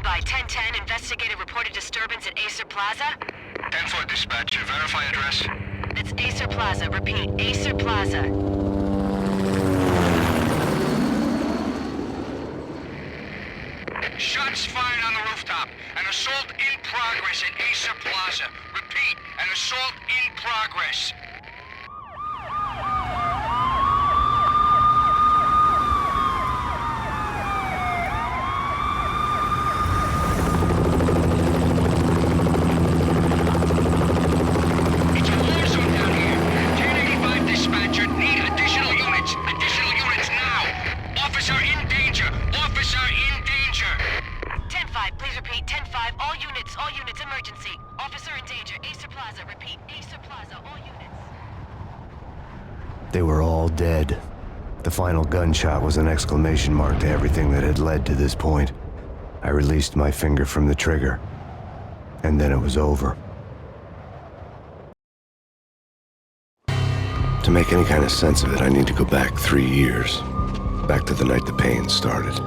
by 1010, investigated reported disturbance at Acer Plaza. 10-4 dispatcher, verify address. That's Acer Plaza, repeat, Acer Plaza. Shots fired on the rooftop. An assault in progress at Acer Plaza. Repeat, an assault in progress. It's a war zone down here. 1085 dispatcher, need additional units. Additional units now. Officer in danger. Officer in danger. 10-5, please repeat, 10-5, all units, emergency. Officer in danger, Acer Plaza, repeat, Acer Plaza, all units. They were all dead. The final gunshot was an exclamation mark to everything that had led to this point. I released my finger from the trigger, and then it was over. To make any kind of sense of it, I need to go back 3 years. Back to the night the Payne started.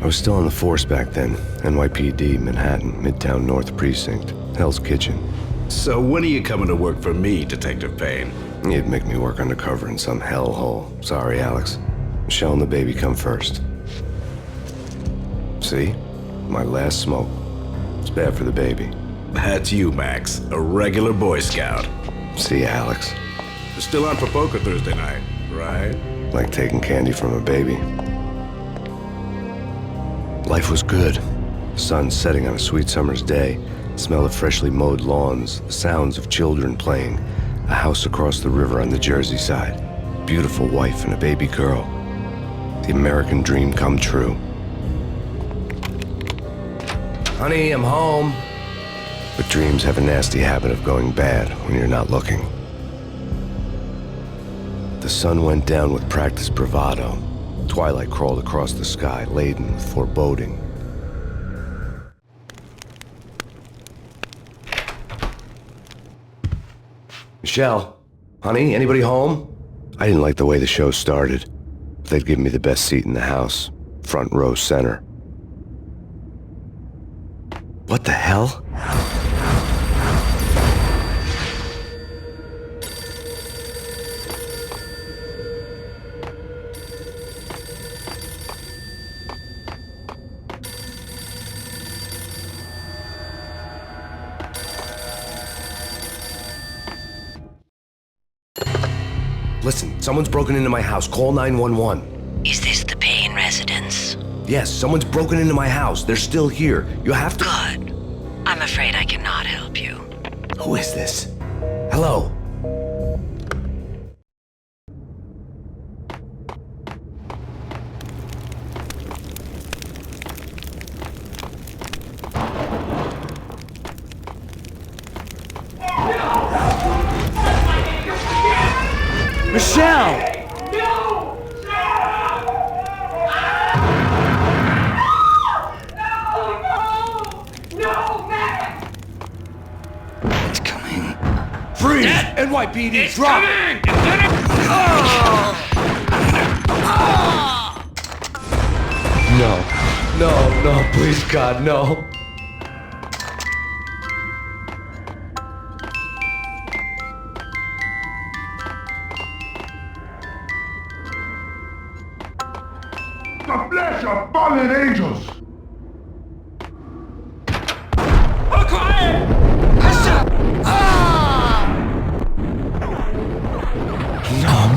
I was still on the force back then. NYPD, Manhattan, Midtown North Precinct, Hell's Kitchen. So when are you coming to work for me, Detective Payne? You'd make me work undercover in some hellhole. Sorry, Alex. Michelle and the baby come first. See? My last smoke. It's bad for the baby. That's you, Max. A regular Boy Scout. See, Alex. You're still on for poker Thursday night, right? Like taking candy from a baby. Life was good. The sun setting on a sweet summer's day. The smell of freshly mowed lawns. The sounds of children playing. A house across the river on the Jersey side. Beautiful wife and a baby girl. The American dream come true. Honey, I'm home. But dreams have a nasty habit of going bad when you're not looking. The sun went down with practiced bravado. Twilight crawled across the sky, laden with foreboding. Michelle, honey, anybody home? I didn't like the way the show started. They'd given me the best seat in the house, front row center. What the hell? Listen, someone's broken into my house. Call 911. Is this the Payne residence? Yes, someone's broken into my house. They're still here. You have to... Good. I'm afraid I cannot help you. Who is this? Hello? Michelle! No! No, man! It's coming. Freeze! NYPD, drop! Coming! No, please, God, no. The flesh of fallen angels!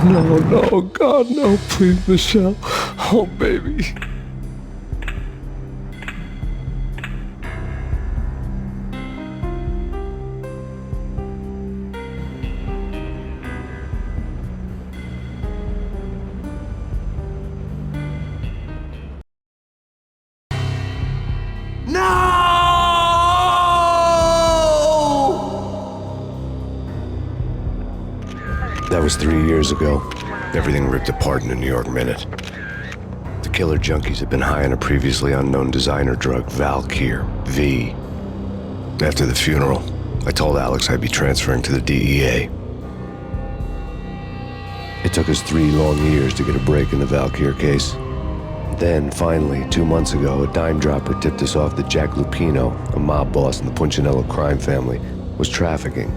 No, God, no, please, Michelle. Oh, baby. That was 3 years ago. Everything ripped apart in a New York minute. The killer junkies had been high on a previously unknown designer drug, Valkyr, V. After the funeral, I told Alex I'd be transferring to the DEA. It took us 3 long years to get a break in the Valkyr case. Then, finally, 2 months ago, a dime dropper tipped us off that Jack Lupino, a mob boss in the Punchinello crime family, was trafficking.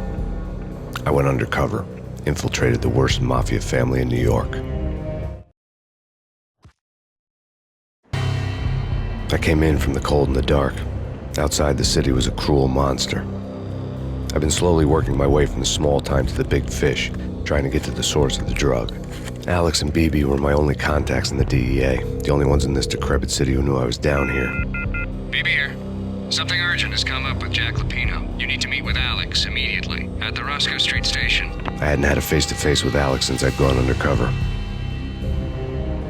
I went undercover, infiltrated the worst mafia family in New York. I came in from the cold and the dark. Outside the city was a cruel monster. I've been slowly working my way from the small time to the big fish, trying to get to the source of the drug. Alex and BB were my only contacts in the DEA, the only ones in this decrepit city who knew I was down here. BB here. Something urgent has come up with Jack Lupino. You need to meet with Alex immediately at the Roscoe Street station. I hadn't had a face-to-face with Alex since I'd gone undercover.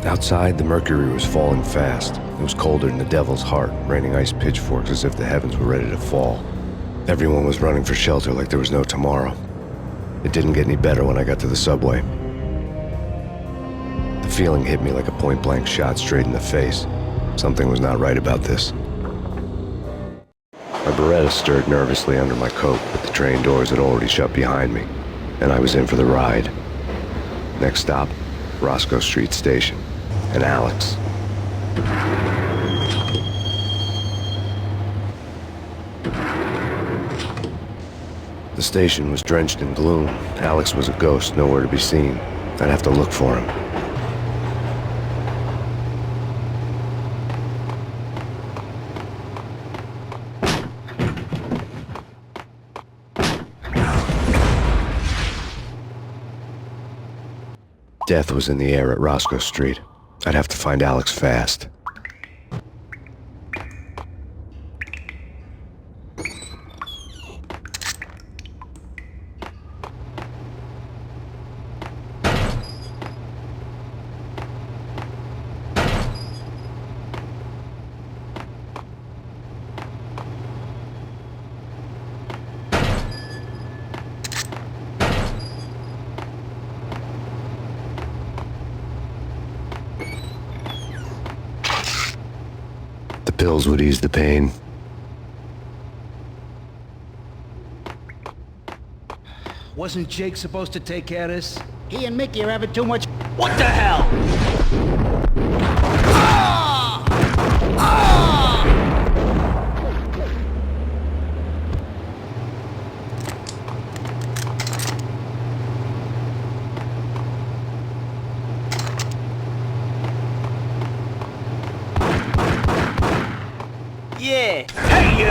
Outside, the mercury was falling fast. It was colder than the devil's heart, raining ice pitchforks as if the heavens were ready to fall. Everyone was running for shelter like there was no tomorrow. It didn't get any better when I got to the subway. The feeling hit me like a point-blank shot straight in the face. Something was not right about this. My Beretta stirred nervously under my coat, but the train doors had already shut behind me, and I was in for the ride. Next stop, Roscoe Street Station, and Alex. The station was drenched in gloom. Alex was a ghost, nowhere to be seen. I'd have to look for him. Death was in the air at Roscoe Street. I'd have to find Alex fast. The pills would ease the pain. Wasn't Jake supposed to take care of this? He and Mickey are having too much. What the hell? Yeah. Hey,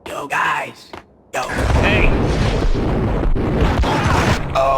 Yo, guys. Yo. Hey. Oh.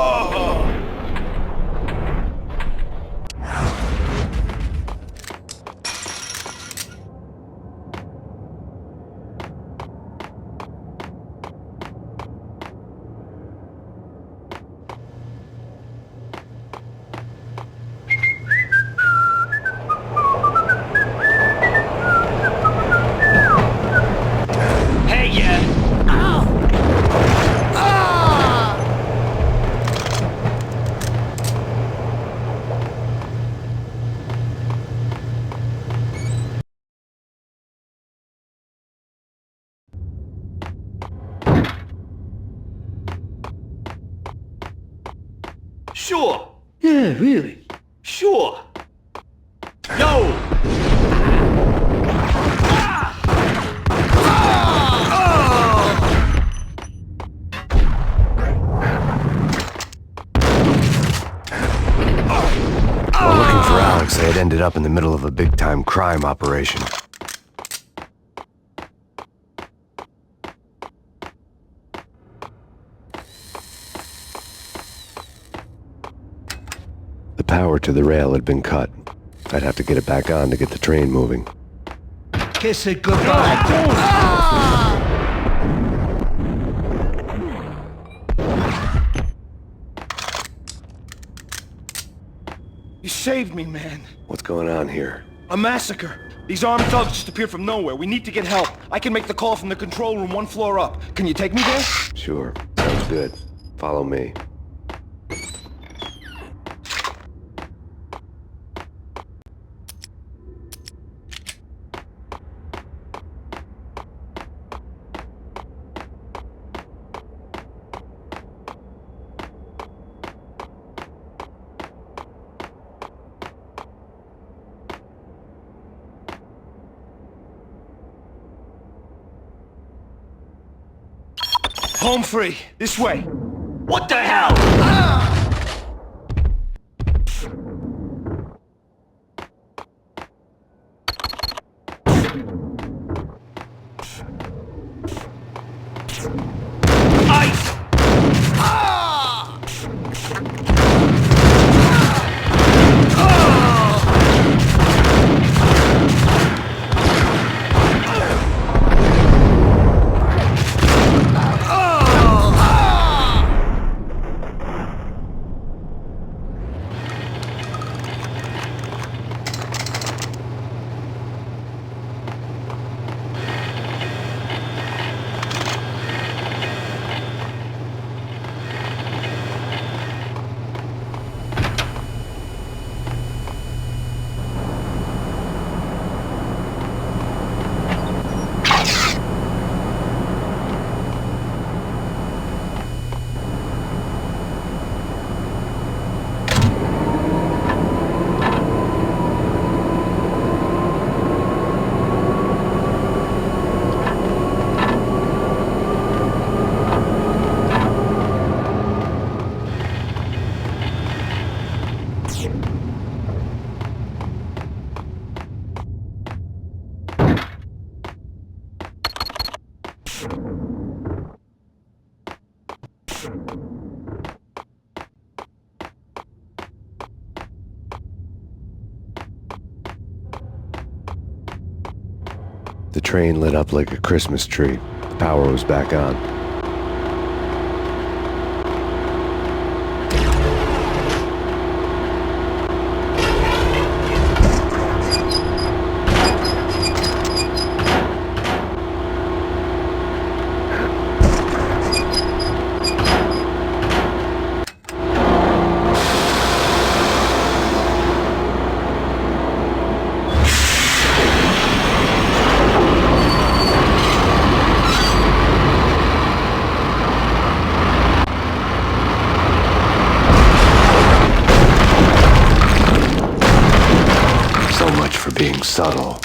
Sure. Yeah, really. Sure. Yo! While looking for Alex, they had ended up in the middle of a big-time crime operation. The power to the rail had been cut. I'd have to get it back on to get the train moving. Kiss it goodbye. You saved me, man. What's going on here? A massacre. These armed thugs just appeared from nowhere. We need to get help. I can make the call from the control room 1 floor up. Can you take me there? Sure. Sounds good. Follow me. Home free. This way. What the hell? Ice! The train lit up like a Christmas tree. The power was back on. For being subtle.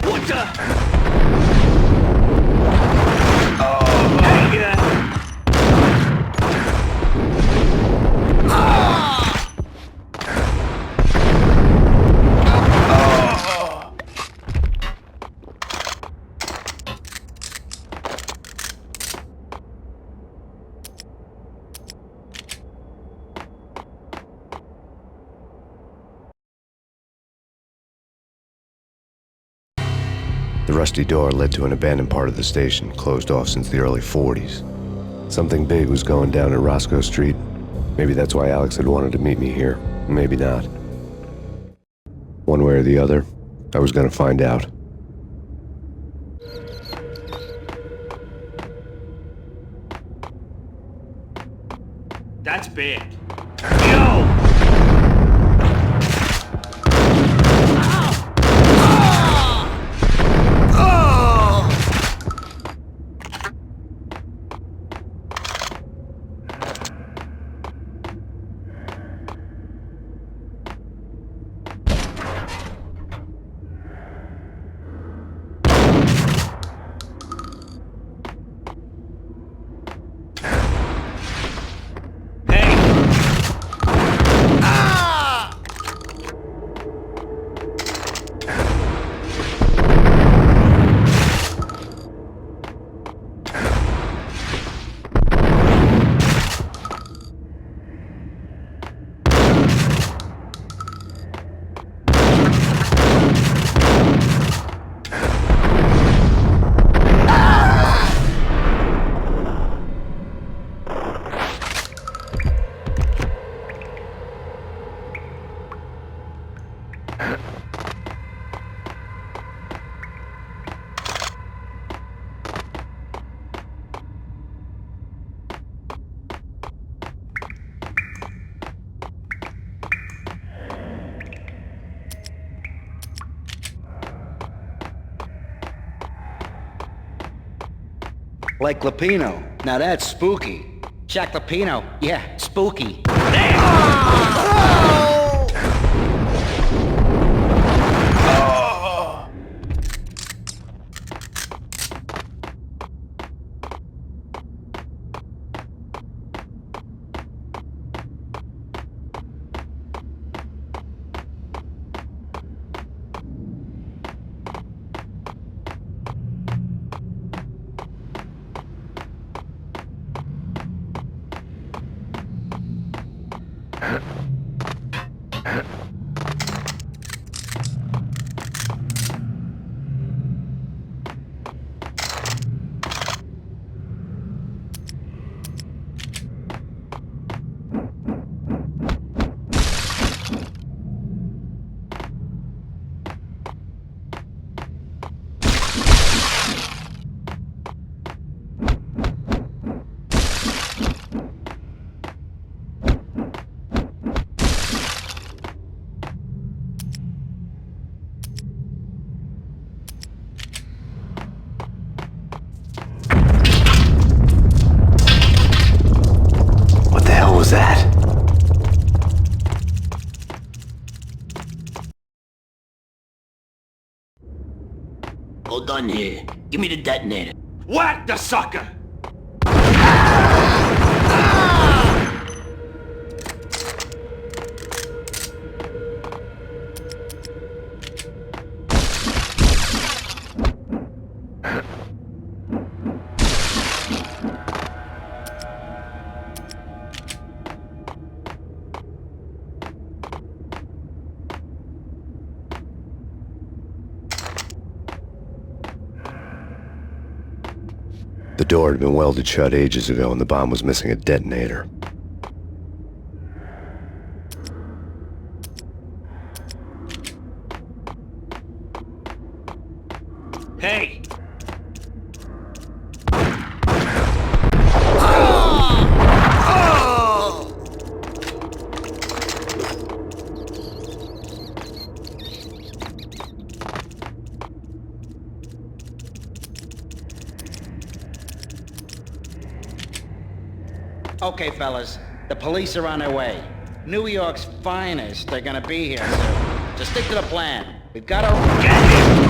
What the? Oh, hey, The rusty door led to an abandoned part of the station, closed off since the early 40s. Something big was going down at Roscoe Street. Maybe that's why Alex had wanted to meet me here. Maybe not. One way or the other, I was gonna find out. That's big. Yo! Like Lapino. Now that's spooky. Jack Lapino. Yeah, spooky. Hold on here. Give me the detonator. Whack the sucker! The door had been welded shut ages ago and the bomb was missing a detonator. Hey! Okay, fellas. The police are on their way. New York's finest are gonna be here soon. So stick to the plan. We've gotta get him!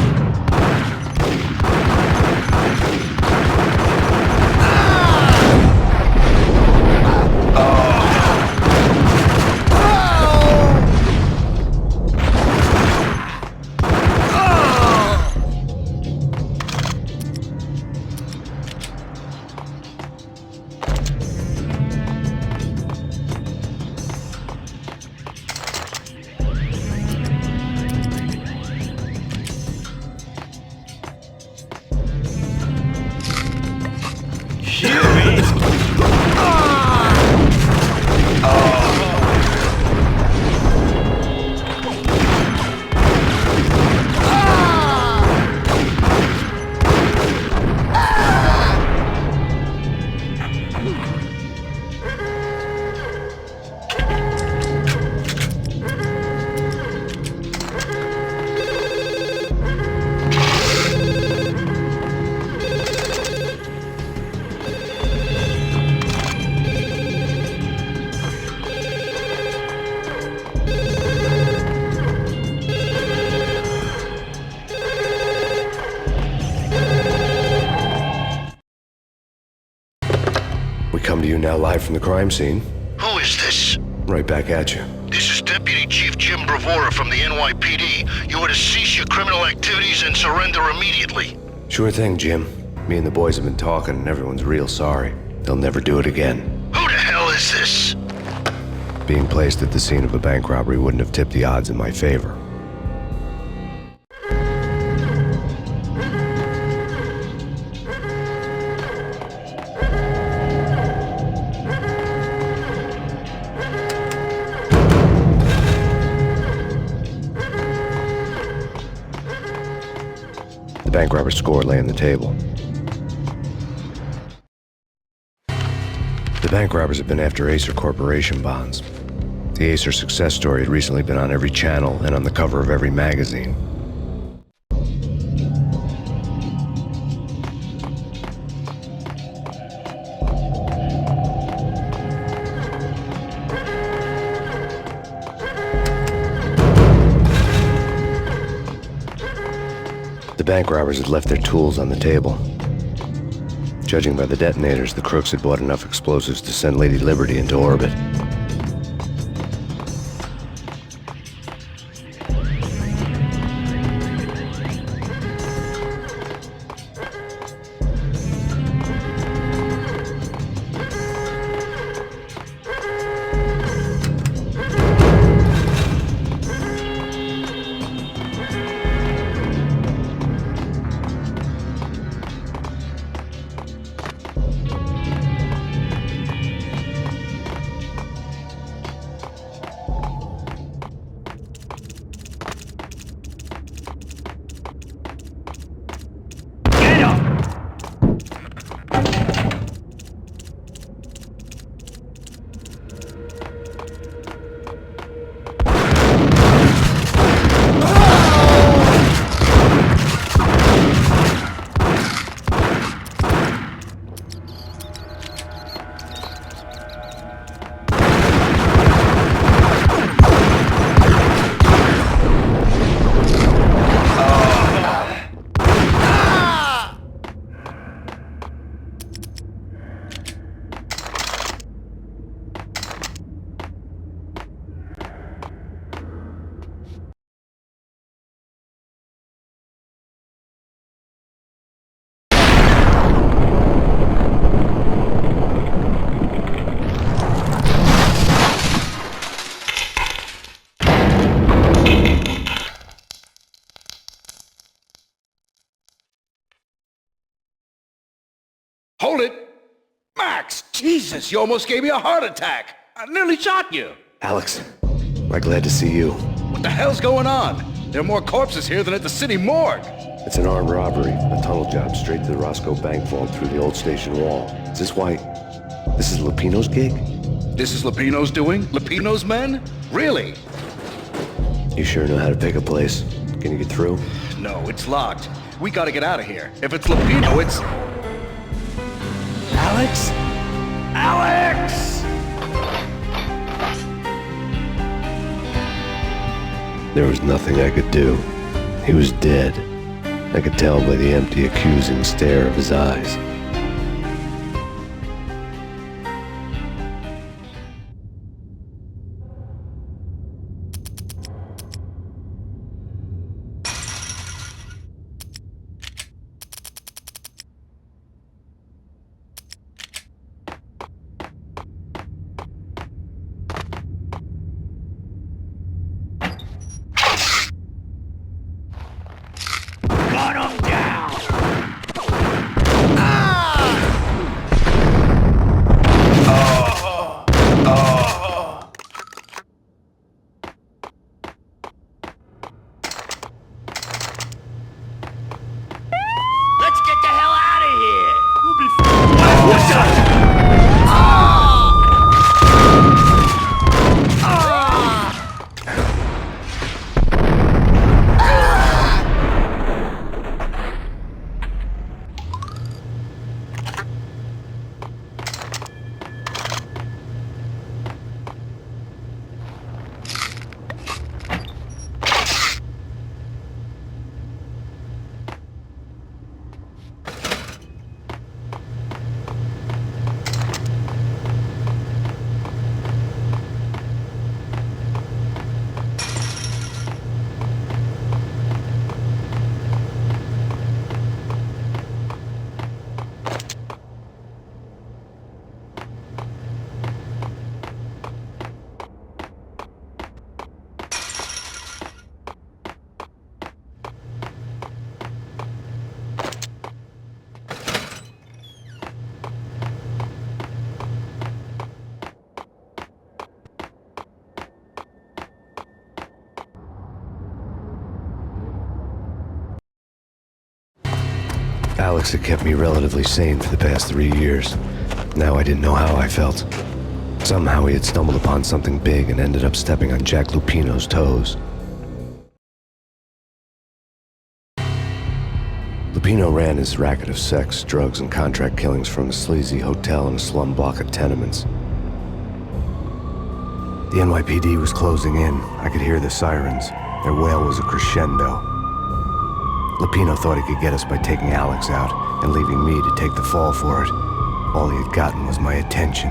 We come to you now live from the crime scene. Who is this? Right back at you. This is Deputy Chief Jim Bravura from the NYPD. You are to cease your criminal activities and surrender immediately. Sure thing, Jim. Me and the boys have been talking and everyone's real sorry. They'll never do it again. Who the hell is this? Being placed at the scene of a bank robbery wouldn't have tipped the odds in my favor. The bank robber's score lay on the table. The bank robbers have been after Acer Corporation bonds. The Acer success story had recently been on every channel and on the cover of every magazine. The bank robbers had left their tools on the table. Judging by the detonators, the crooks had bought enough explosives to send Lady Liberty into orbit. Max! Jesus, you almost gave me a heart attack! I nearly shot you! Alex, I'm glad to see you. What the hell's going on? There are more corpses here than at the city morgue! It's an armed robbery, a tunnel job straight to the Roscoe Bank vault through the old station wall. Is this why... This is Lupino's gig? This is Lupino's doing? Lupino's men? Really? You sure know how to pick a place. Can you get through? No, it's locked. We gotta get out of here. If it's Lupino, it's... Alex? Alex! There was nothing I could do. He was dead. I could tell by the empty, accusing stare of his eyes. Let's get the hell out of here! What's up? Alex had kept me relatively sane for the past 3 years. Now I didn't know how I felt. Somehow he had stumbled upon something big and ended up stepping on Jack Lupino's toes. Lupino ran his racket of sex, drugs, and contract killings from a sleazy hotel in a slum block of tenements. The NYPD was closing in. I could hear the sirens. Their wail was a crescendo. Lupino thought he could get us by taking Alex out and leaving me to take the fall for it. All he had gotten was my attention.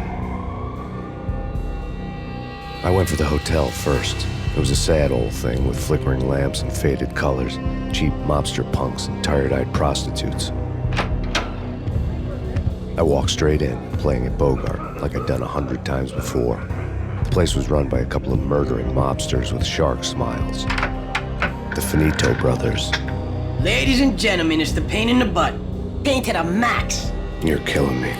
I went for the hotel first. It was a sad old thing with flickering lamps and faded colors, cheap mobster punks and tired-eyed prostitutes. I walked straight in, playing at Bogart like I'd done 100 times before. The place was run by a couple of murdering mobsters with shark smiles. The Finito brothers. Ladies and gentlemen, it's the pain in the butt. Pain to the max. You're killing me.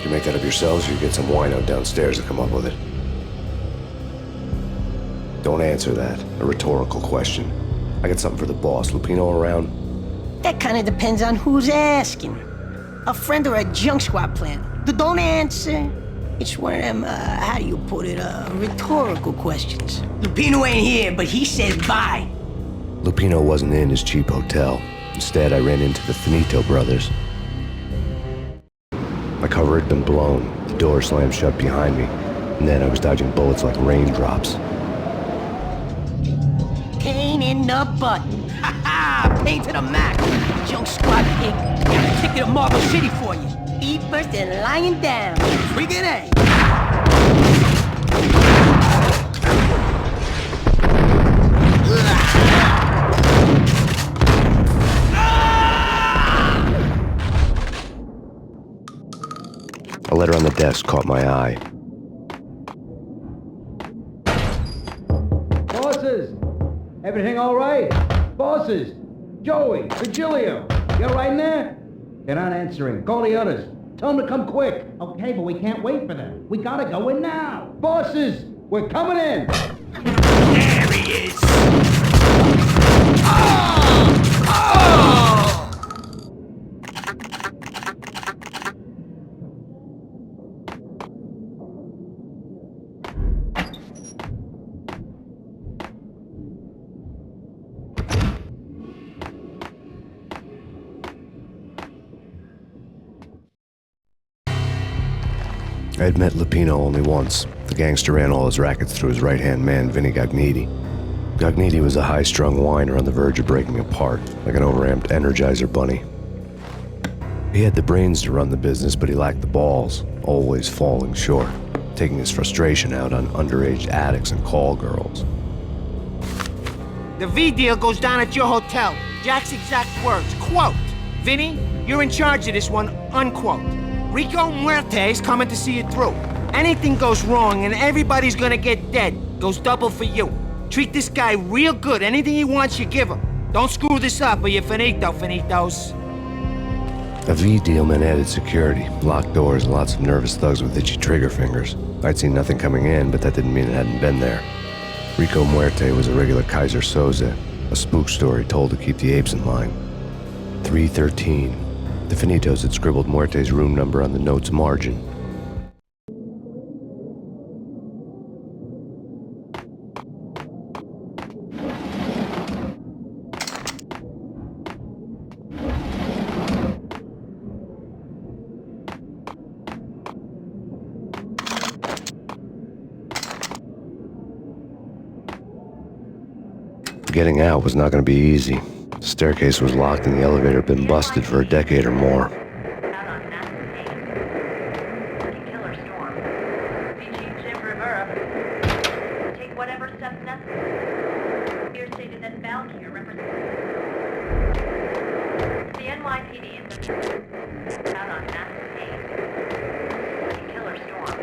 You make that up yourselves, or you get some wino downstairs to come up with it? Don't answer that. A rhetorical question. I got something for the boss. Lupino around? That kind of depends on who's asking. A friend or a junk squad plan. Don't answer. It's one of them, how do you put it, rhetorical questions. Lupino ain't here, but he says bye. Lupino wasn't in his cheap hotel. Instead, I ran into the Finito brothers. My cover had been blown. The door slammed shut behind me. And then I was dodging bullets like raindrops. Pain in the butt. Ha ha! Pain to the max. Junk squad pig. Got a ticket to Marble City for you. Eat first and lying down. Friggin' A. A letter on the desk caught my eye. Bosses! Everything all right? Bosses! Joey! Virgilio! You all right in there? You're not answering. Call the others. Tell Tell them to come quick. Okay, but we can't wait for them. We gotta go in now. Bosses, we're coming in. There he is! I'd met Lupino only once. The gangster ran all his rackets through his right-hand man, Vinny Gagniti. Gagniti was a high-strung whiner on the verge of breaking apart, like an overamped Energizer bunny. He had the brains to run the business, but he lacked the balls, always falling short, taking his frustration out on underage addicts and call girls. The V deal goes down at your hotel. Jack's exact words, quote, "Vinny, you're in charge of this one," unquote. Rico Muerte's coming to see it through. Anything goes wrong and everybody's gonna get dead, goes double for you. Treat this guy real good. Anything he wants, you give him. Don't screw this up or you're finito, finitos. A V deal meant added security, locked doors, and lots of nervous thugs with itchy trigger fingers. I'd seen nothing coming in, but that didn't mean it hadn't been there. Rico Muerte was a regular Kaiser Soze, a spook story told to keep the apes in line. 313. The Finitos had scribbled Muerte's room number on the note's margin. Getting out was not going to be easy. The staircase was locked and the elevator had been busted for a decade or more. Take whatever steps necessary. Here stated that Valkyrie represents the NYPD is out on massive Payne. Killer storm.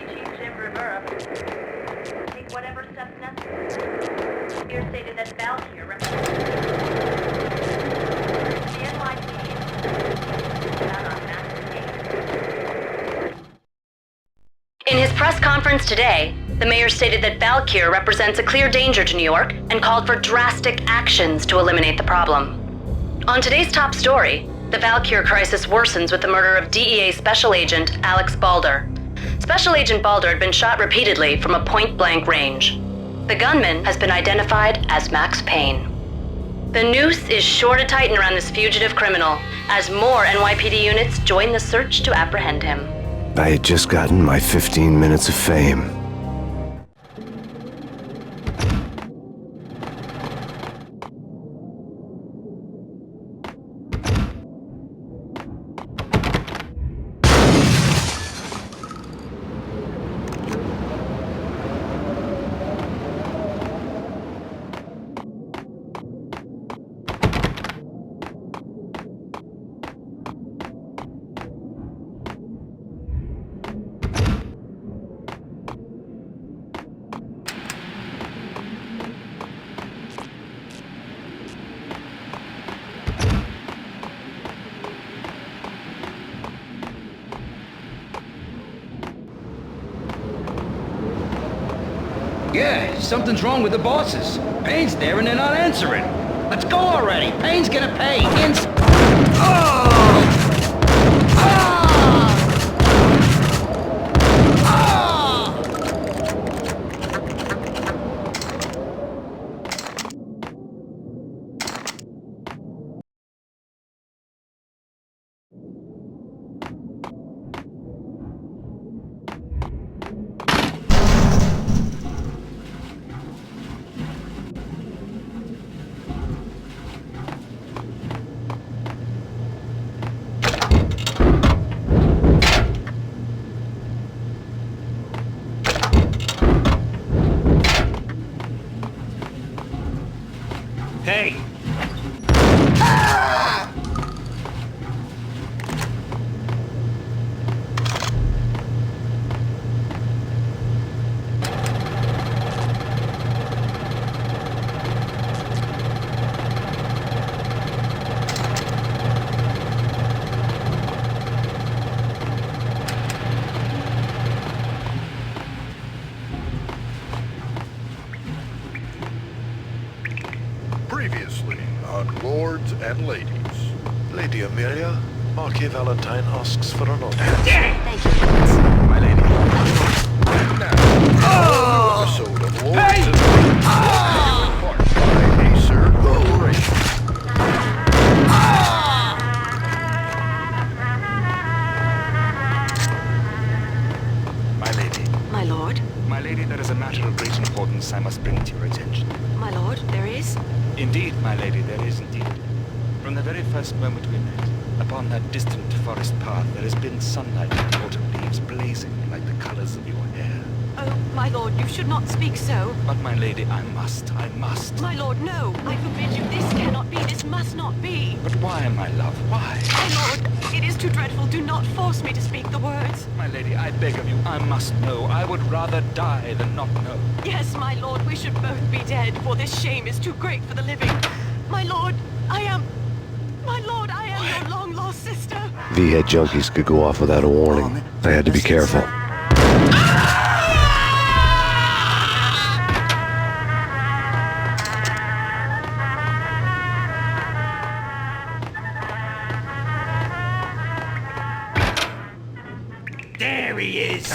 Chief Jim Rivera. Take whatever steps necessary. Here stated that Valkyrie represents the NYPD is out on massive Payne. In his press conference today, the mayor stated that Valkyr represents a clear danger to New York and called for drastic actions to eliminate the problem. On today's top story, the Valkyr crisis worsens with the murder of DEA Special Agent Alex Balder. Special Agent Balder had been shot repeatedly from a point-blank range. The gunman has been identified as Max Payne. The noose is sure to tighten around this fugitive criminal as more NYPD units join the search to apprehend him. I had just gotten my 15 minutes of fame. Yeah, something's wrong with the bosses. Payne's there and they're not answering. Let's go already. Payne's gonna pay. and ladies. Lady Amelia, Marquis Valentine asks for an audience. Thank you. My lady. Now, the episode of War is in part by Acer Corporation. My lady. My lord? My lady, there is a matter of great importance I must bring to your attention. My lord, there is? Indeed, my lady, there is indeed. From the very first moment we met, upon that distant forest path, there has been sunlight and autumn leaves blazing like the colors of your hair. Oh, my lord, you should not speak so. But, my lady, I must. My lord, no. I forbid you. This cannot be. This must not be. But why, my love, why? My lord, it is too dreadful. Do not force me to speak the words. My lady, I beg of you, I must know. I would rather die than not know. Yes, my lord, we should both be dead, for this shame is too great for the living. My lord, I am your long-lost sister. V-head junkies could go off without a warning. I had to be careful. There he is!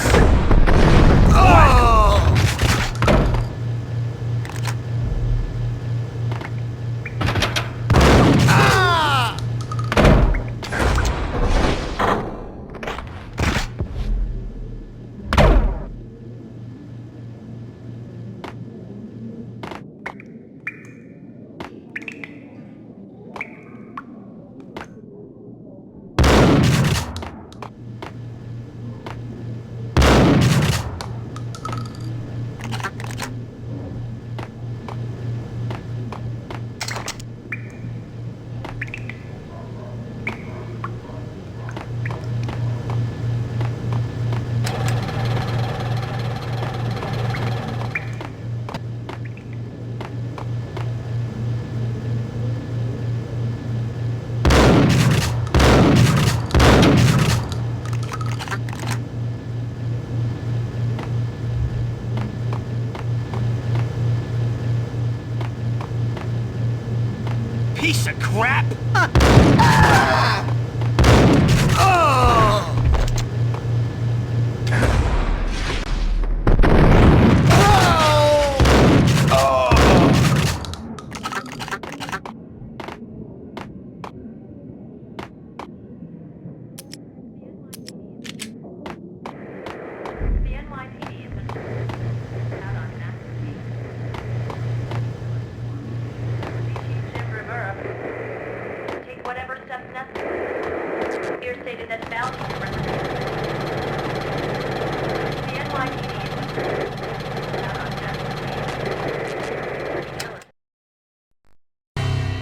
Piece of crap!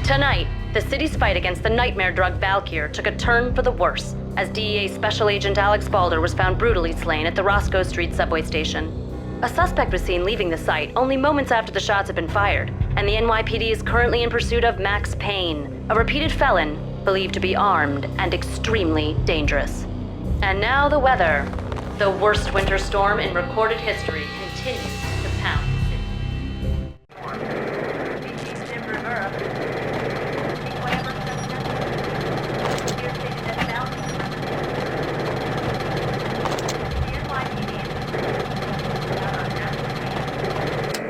Tonight, the city's fight against the nightmare drug Valkyr took a turn for the worse, as DEA Special Agent Alex Balder was found brutally slain at the Roscoe Street subway station. A suspect was seen leaving the site only moments after the shots had been fired, and the NYPD is currently in pursuit of Max Payne, a repeated felon believed to be armed and extremely dangerous. And now the weather. The worst winter storm in recorded history continues to pound the city.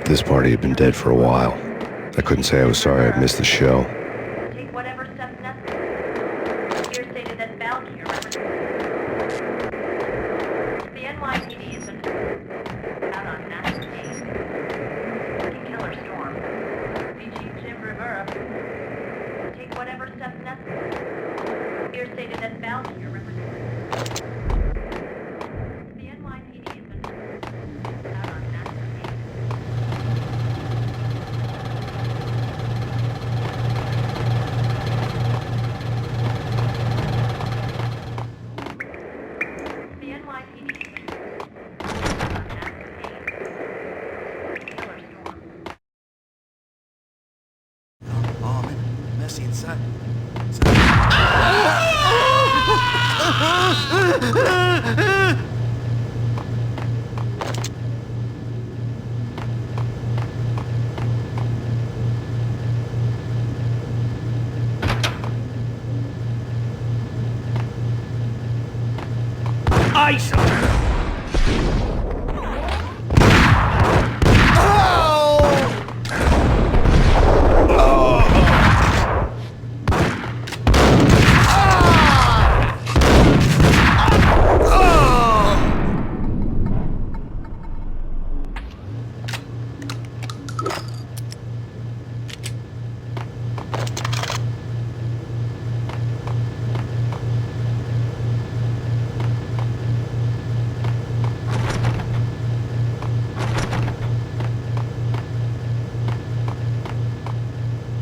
This party had been dead for a while. I couldn't say I was sorry I'd missed the show. Take whatever steps necessary. Here stated that Valkyr represents the NYPD has been out on massive Payne. Killer storm. The Chief Jim Rivera. Take whatever steps necessary. Here stated that Valkyr represents the NYPD has been out on massive Payne. Messy inside. face him!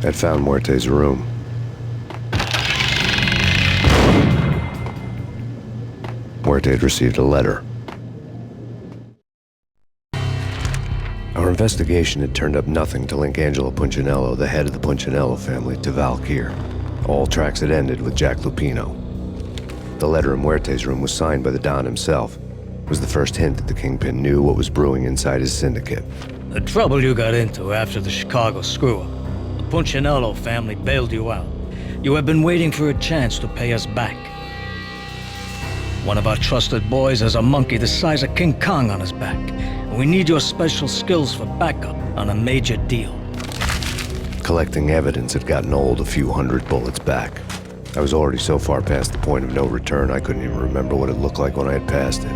I'd found Muerte's room. Muerte had received a letter. Our investigation had turned up nothing to link Angelo Punchinello, the head of the Punchinello family, to Val Kier. All tracks had ended with Jack Lupino. The letter in Muerte's room was signed by the Don himself. It was the first hint that the Kingpin knew what was brewing inside his syndicate. The trouble you got into after the Chicago screw-up. The Punchinello family bailed you out. You have been waiting for a chance to pay us back. One of our trusted boys has a monkey the size of King Kong on his back. And we need your special skills for backup on a major deal. Collecting evidence had gotten old a few hundred bullets back. I was already so far past the point of no return, I couldn't even remember what it looked like when I had passed it.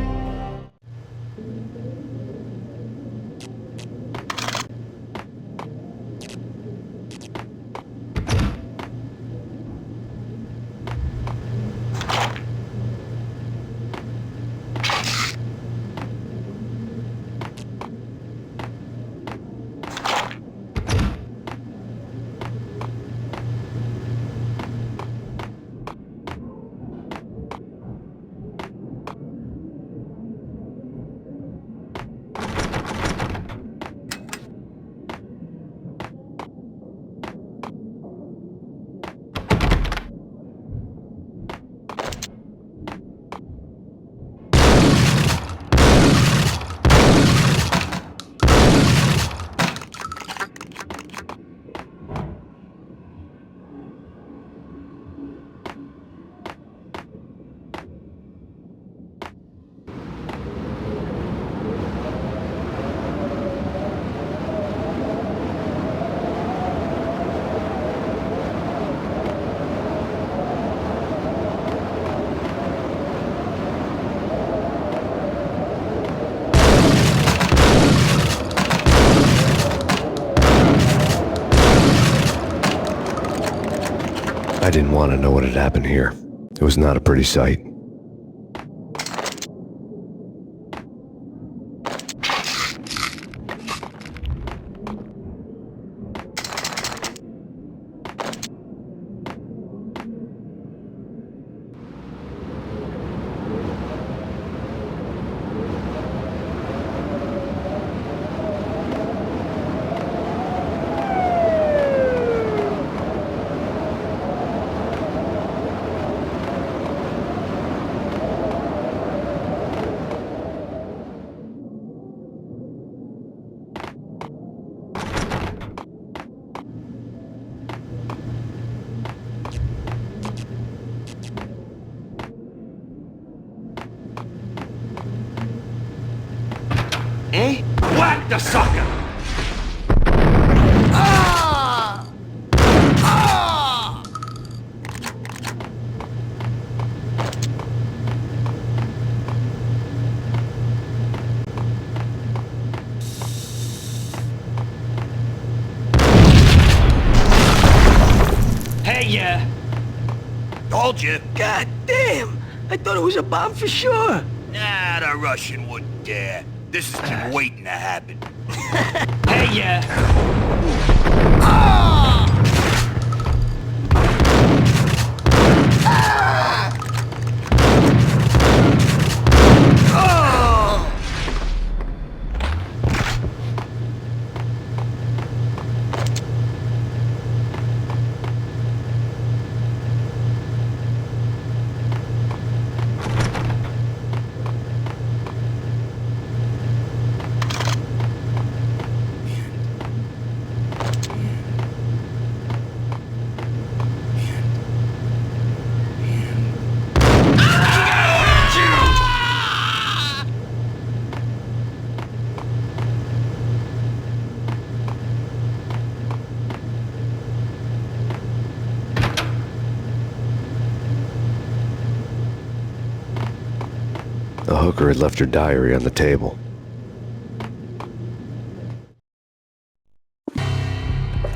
I didn't want to know what had happened here. It was not a pretty sight. Eh? Whack the sucker! Hey, yeah! Told you! God damn! I thought it was a bomb for sure. Nah, the Russian wouldn't dare. This has been waiting to happen. Hey, yeah! hooker had left her diary on the table.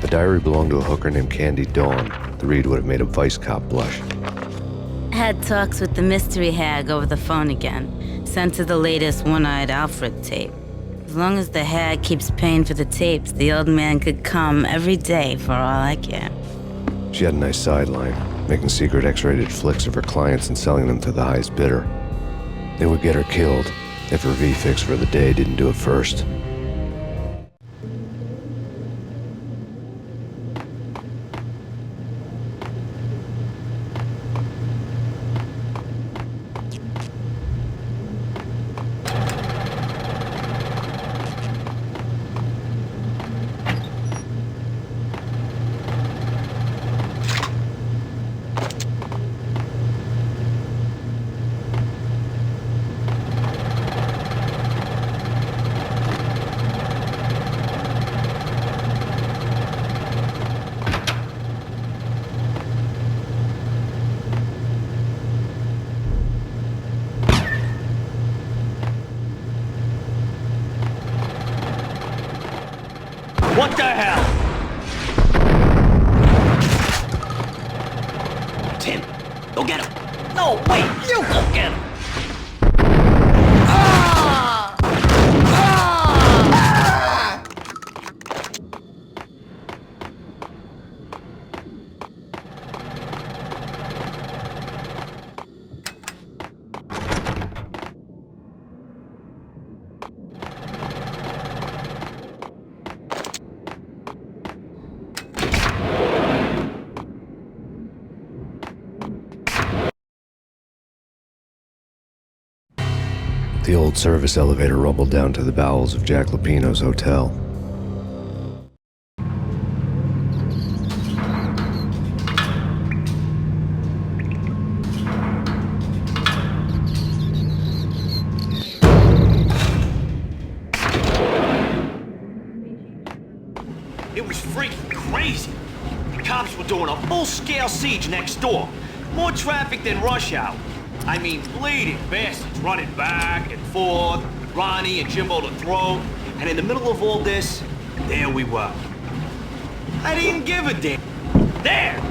The diary belonged to a hooker named Candy Dawn. The read would have made a vice cop blush. Had talks with the mystery hag over the phone again. Sent her the latest One-Eyed Alfred tape. As long as the hag keeps paying for the tapes, the old man could come every day for all I care. She had a nice sideline, making secret X-rated flicks of her clients and selling them to the highest bidder. It would get her killed if her V-fix for the day didn't do it first. What the hell? Tim, go get him. No, wait, you go get him. The old service elevator rumbled down to the bowels of Jack Lupino's hotel. It was freaking crazy. The cops were doing a full-scale siege next door. More traffic than rush hour. I mean, bleeding bastards running back and forth, Ronnie and Jimbo to throw. And in the middle of all this, there we were. I didn't give a damn. There!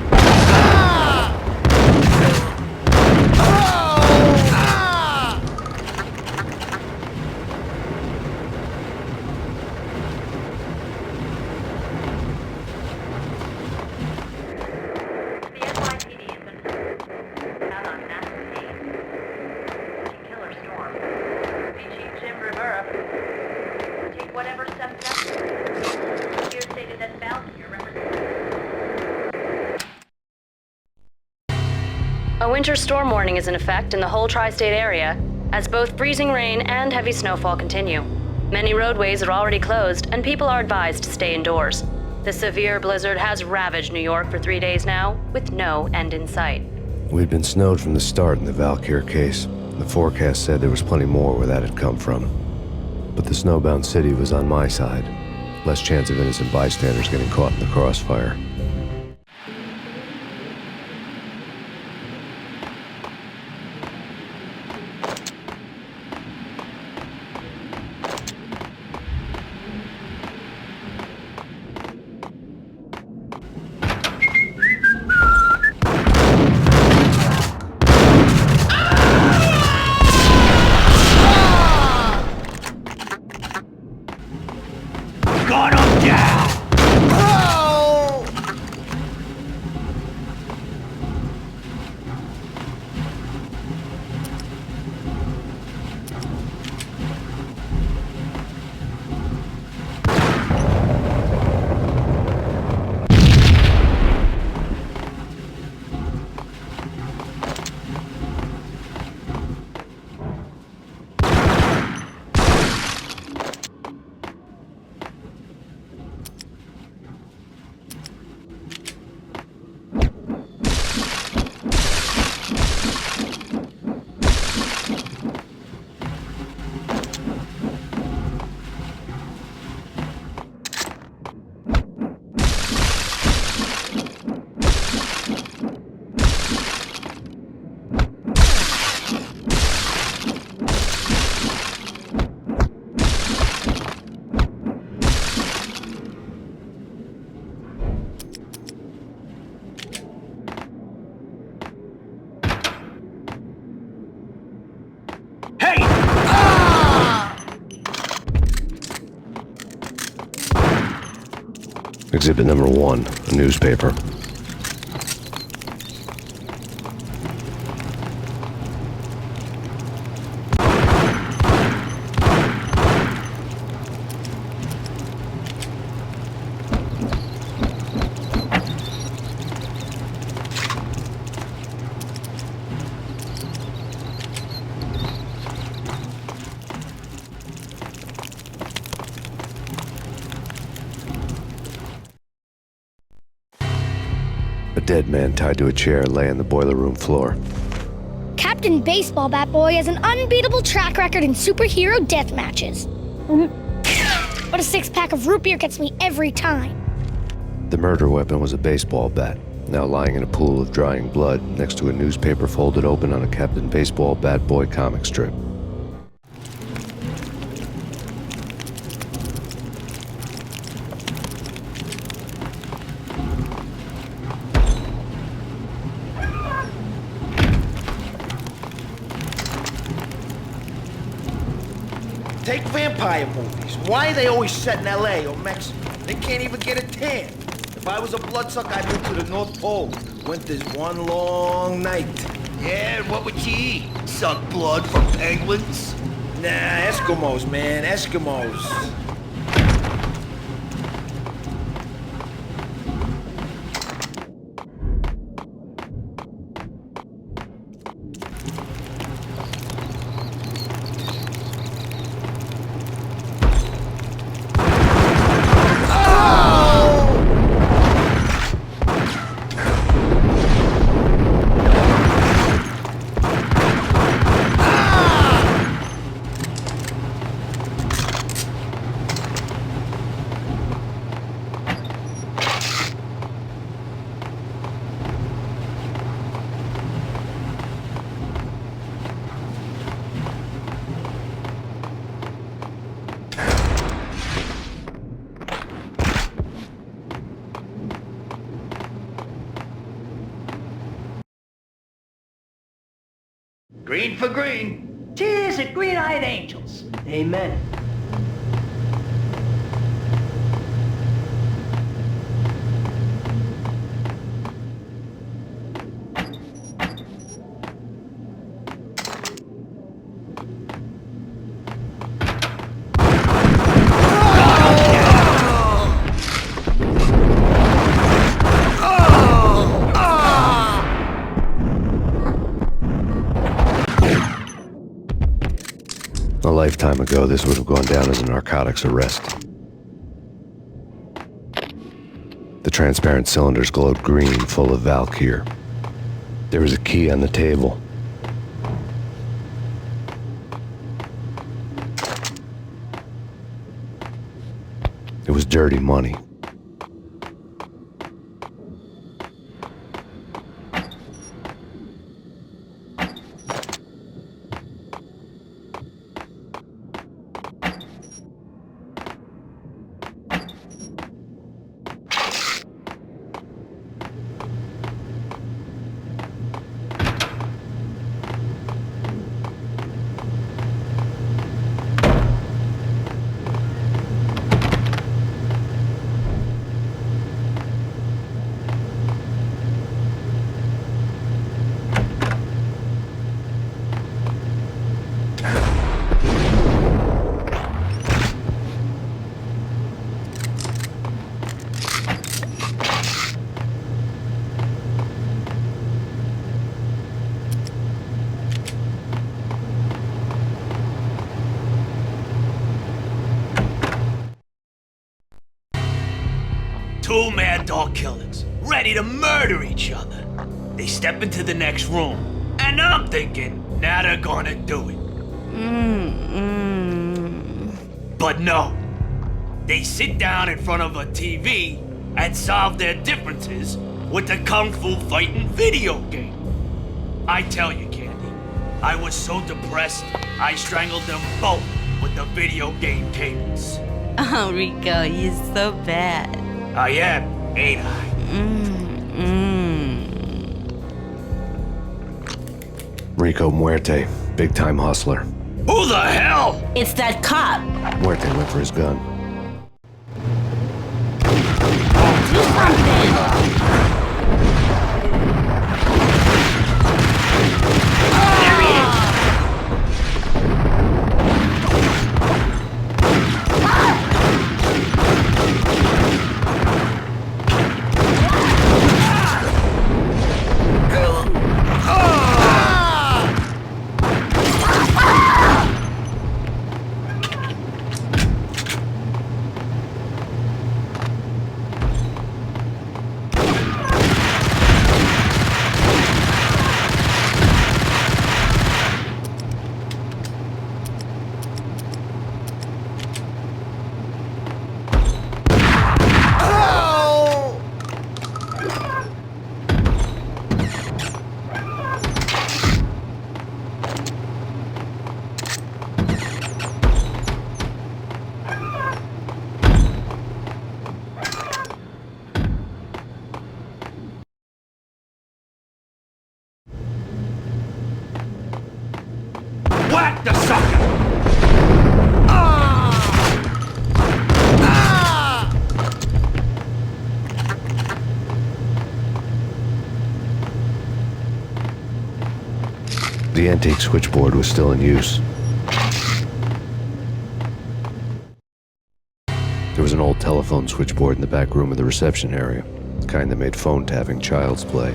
A winter storm warning is in effect in the whole tri-state area, as both freezing rain and heavy snowfall continue. Many roadways are already closed, and people are advised to stay indoors. The severe blizzard has ravaged New York for 3 days now, with no end in sight. We'd been snowed from the start in the Valkyr case. The forecast said there was plenty more where that had come from. But the snowbound city was on my side. Less chance of innocent bystanders getting caught in the crossfire. Got him down! Oh! Exhibit number 1, a newspaper. A dead man tied to a chair lay on the boiler room floor. Captain Baseball Bat Boy has an unbeatable track record in superhero death matches. But a six-pack of root beer gets me every time. The murder weapon was a baseball bat, now lying in a pool of drying blood next to a newspaper folded open on a Captain Baseball Bat Boy comic strip. Take vampire movies. Why are they always set in L.A. or Mexico? They can't even get a tan. If I was a bloodsucker, I'd move to the North Pole. Winter's one long night. Yeah, and what would you eat? Suck blood from penguins? Nah, Eskimos, man, Eskimos. Green for green. Cheers at green-eyed angels. Amen. A lifetime ago, this would have gone down as a narcotics arrest. The transparent cylinders glowed green, full of Valkyr. There was a key on the table. It was dirty money. Two mad dog killers, ready to murder each other. They step into the next room, and I'm thinking, now they're gonna do it. But no. They sit down in front of a TV and solve their differences with the Kung Fu fighting video game. I tell you, Candy, I was so depressed, I strangled them both with the video game cables. Oh, Rico, you're so bad. I am, ain't I? Rico Muerte, big-time hustler. Who the hell? It's that cop. Muerte went for his gun. Smack the sucker! The antique switchboard was still in use. There was an old telephone switchboard in the back room of the reception area, the kind that made phone tapping child's play.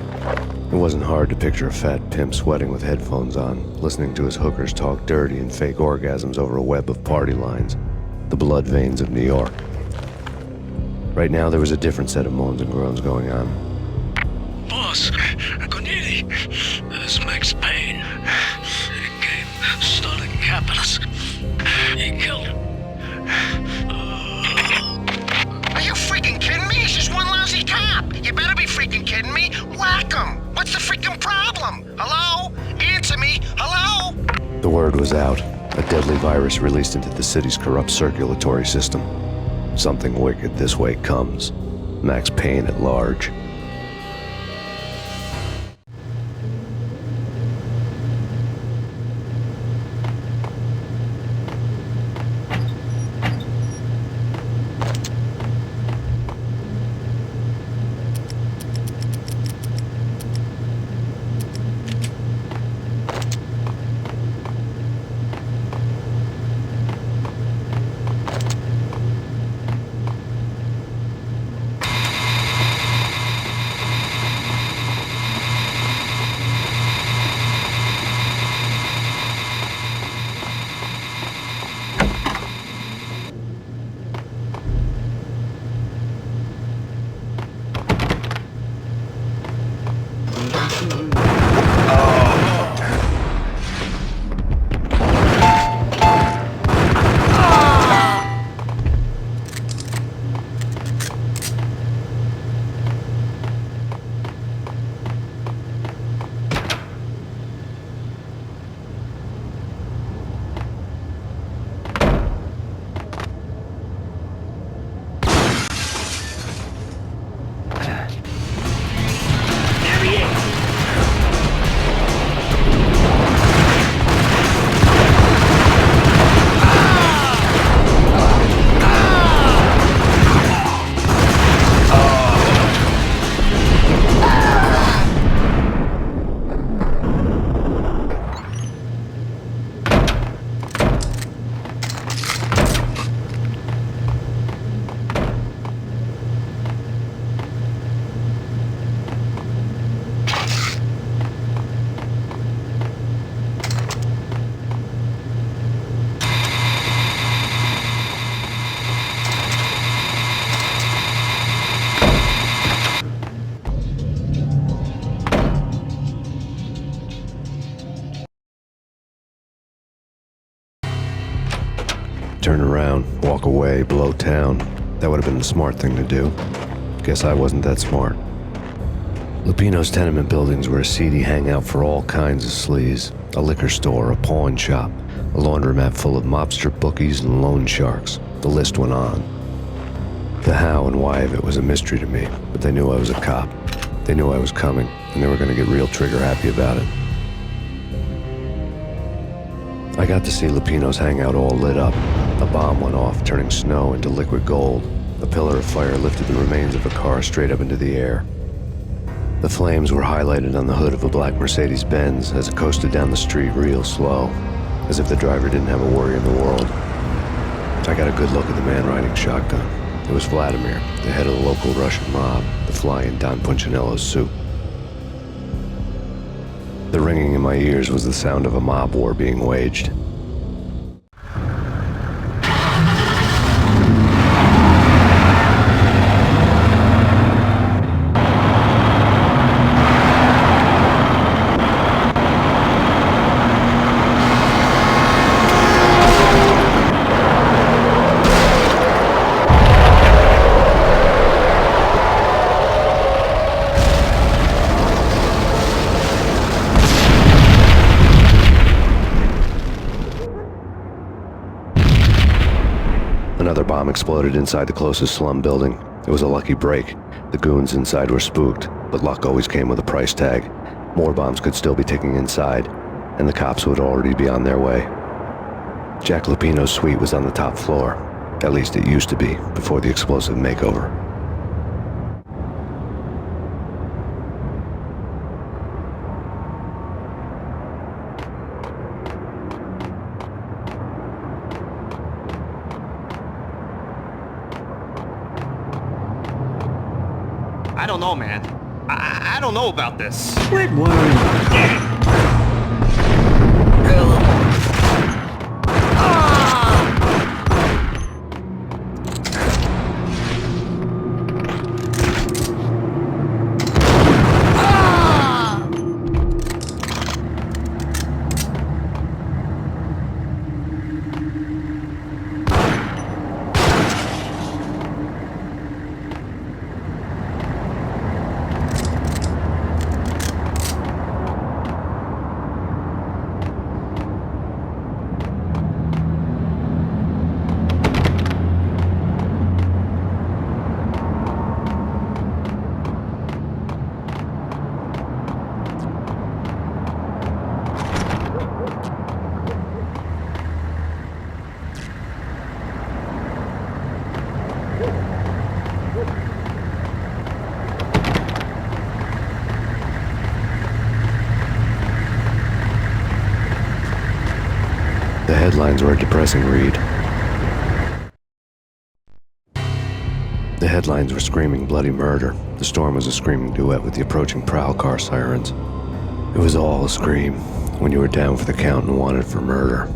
It wasn't hard to picture a fat pimp sweating with headphones on, listening to his hookers talk dirty and fake orgasms over a web of party lines, the blood veins of New York. Right now, there was a different set of moans and groans going on. Boss, Corneli, this is Max Payne. He came, started capping us. He killed him. Are you freaking kidding me? He's just one lousy cop. You better be freaking kidding me. Whack him. What's the freaking problem? Hello? Answer me. Hello? The word was out, a deadly virus released into the city's corrupt circulatory system. Something wicked this way comes. Max Payne at large. Turn around, walk away, blow town. That would have been the smart thing to do. Guess I wasn't that smart. Lupino's tenement buildings were a seedy hangout for all kinds of sleaze. A liquor store, a pawn shop, a laundromat full of mobster bookies and loan sharks. The list went on. The how and why of it was a mystery to me, but they knew I was a cop. They knew I was coming, and they were going to get real trigger happy about it. I got to see Lupino's hangout all lit up. A bomb went off, turning snow into liquid gold. A pillar of fire lifted the remains of a car straight up into the air. The flames were highlighted on the hood of a black Mercedes-Benz as it coasted down the street real slow, as if the driver didn't have a worry in the world. I got a good look at the man riding shotgun. It was Vladimir, the head of the local Russian mob, the fly in Don Punchinello's suit. The ringing in my ears was the sound of a mob war being waged. Another bomb exploded inside the closest slum building. It was a lucky break. The goons inside were spooked, but luck always came with a price tag. More bombs could still be ticking inside, and the cops would already be on their way. Jack Lupino's suite was on the top floor. At least it used to be, before the explosive makeover. I don't know, man. I don't know about this. Quit worrying. The headlines were a depressing read. The headlines were screaming bloody murder. The storm was a screaming duet with the approaching prowl car sirens. It was all a scream when you were down for the count and wanted for murder.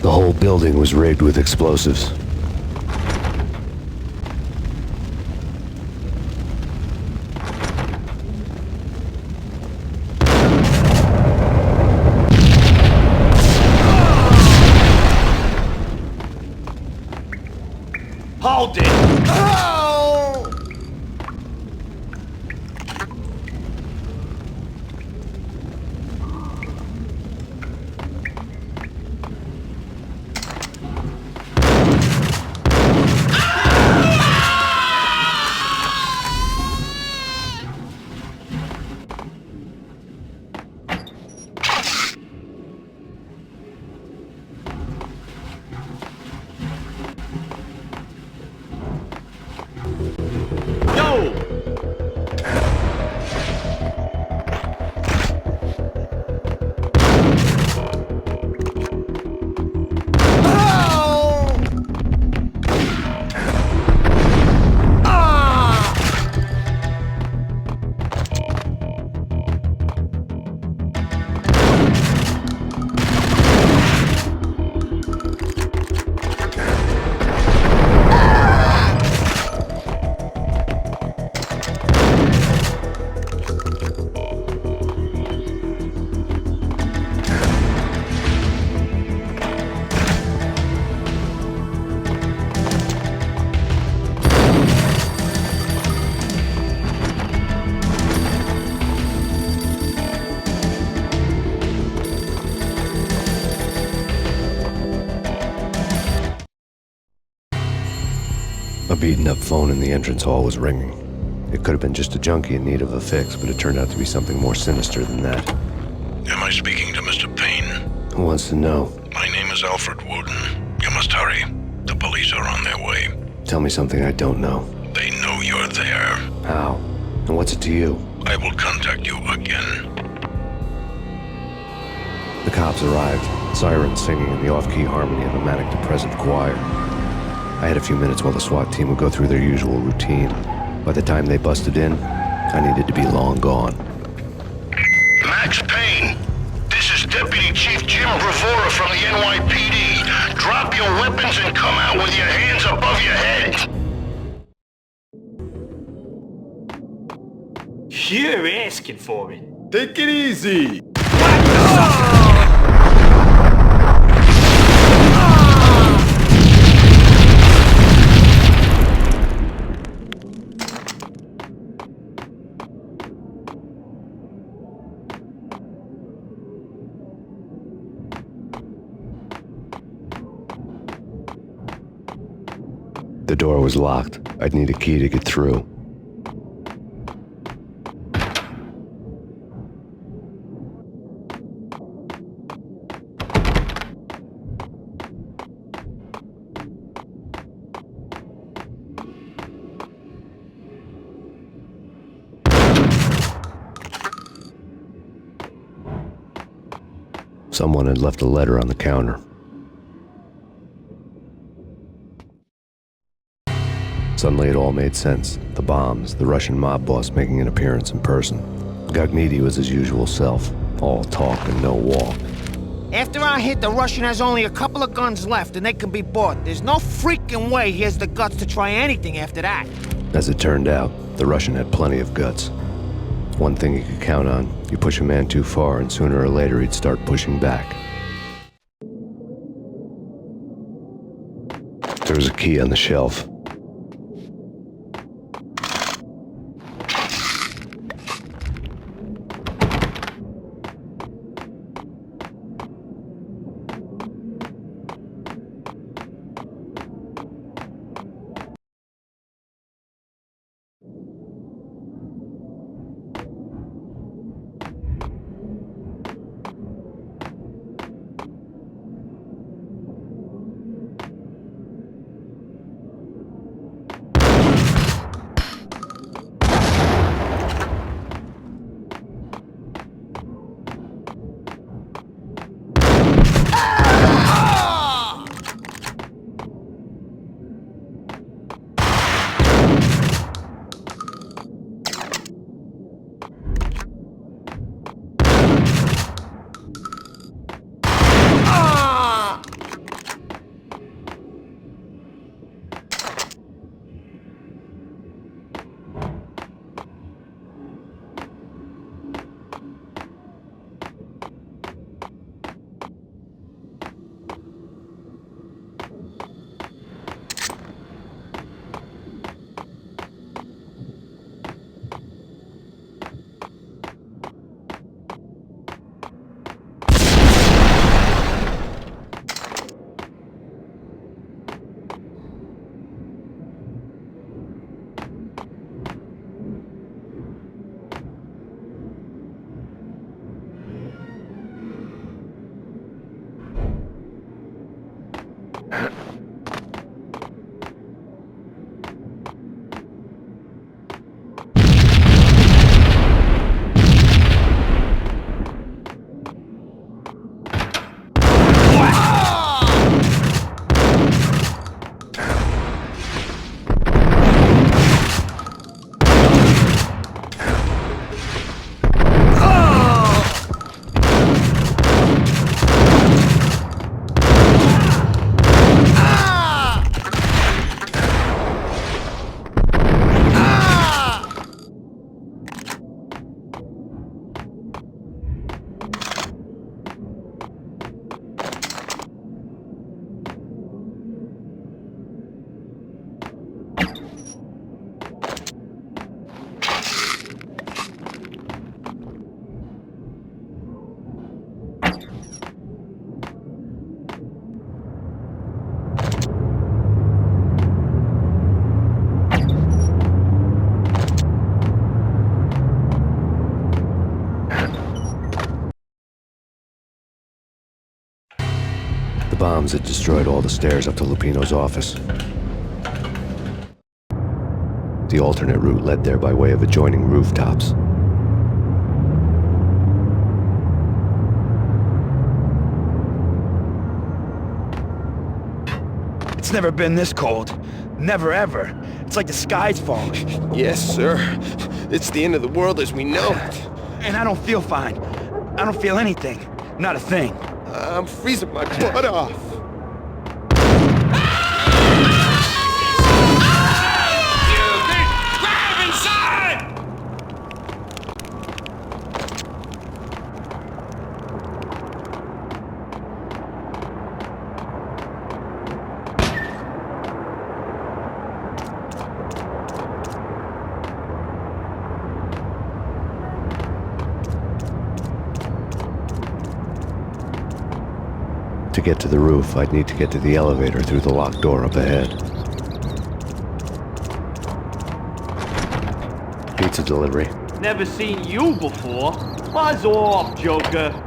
The whole building was rigged with explosives. Hold it! beaten-up phone in the entrance hall was ringing. It could have been just a junkie in need of a fix, but it turned out to be something more sinister than that. Am I speaking to Mr. Payne? Who wants to know? My name is Alfred Woden. You must hurry. The police are on their way. Tell me something I don't know. They know you're there. How? And what's it to you? I will contact you again. The cops arrived, sirens singing in the off-key harmony of a manic-depressive choir. I had a few minutes while the SWAT team would go through their usual routine. By the time they busted in, I needed to be long gone. Max Payne, this is Deputy Chief Jim Bravura from the NYPD. Drop your weapons and come out with your hands above your head. You're asking for it. Take it easy. The door was locked. I'd need a key to get through. Someone had left a letter on the counter. Suddenly it all made sense. The bombs, the Russian mob boss making an appearance in person. Gagniti was his usual self, all talk and no walk. After our hit, the Russian has only a couple of guns left and they can be bought. There's no freaking way he has the guts to try anything after that. As it turned out, the Russian had plenty of guts. One thing you could count on, you push a man too far and sooner or later he'd start pushing back. There was a key on the shelf. bombs had destroyed all the stairs up to Lupino's office. The alternate route led there by way of adjoining rooftops. It's never been this cold. Never ever. It's like the sky's falling. Yes, sir. It's the end of the world as we know it. And I don't feel fine. I don't feel anything. Not a thing. I'm freezing my butt off. To get to the roof, I'd need to get to the elevator through the locked door up ahead. Pizza delivery. Never seen you before. Buzz off, Joker.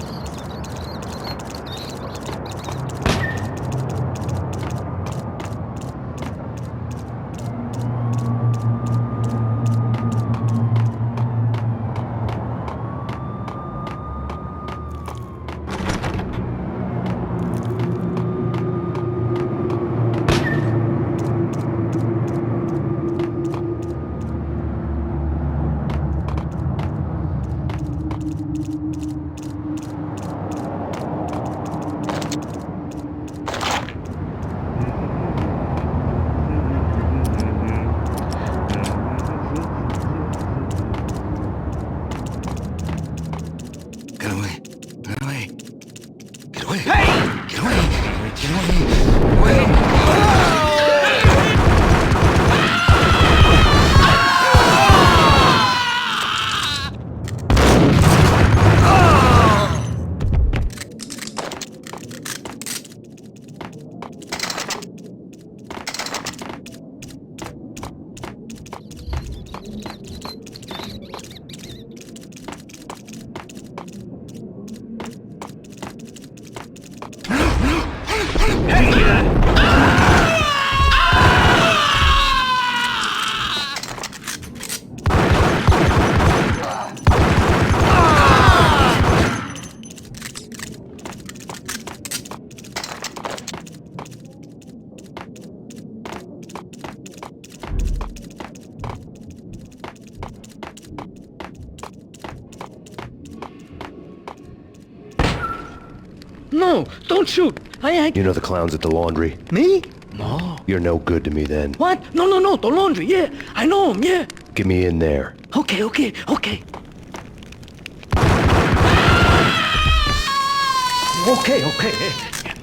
No, don't shoot. You know the clowns at the laundry? Me? No. You're no good to me then. What? No, the laundry, yeah. I know him, yeah. Get me in there. Okay. Okay.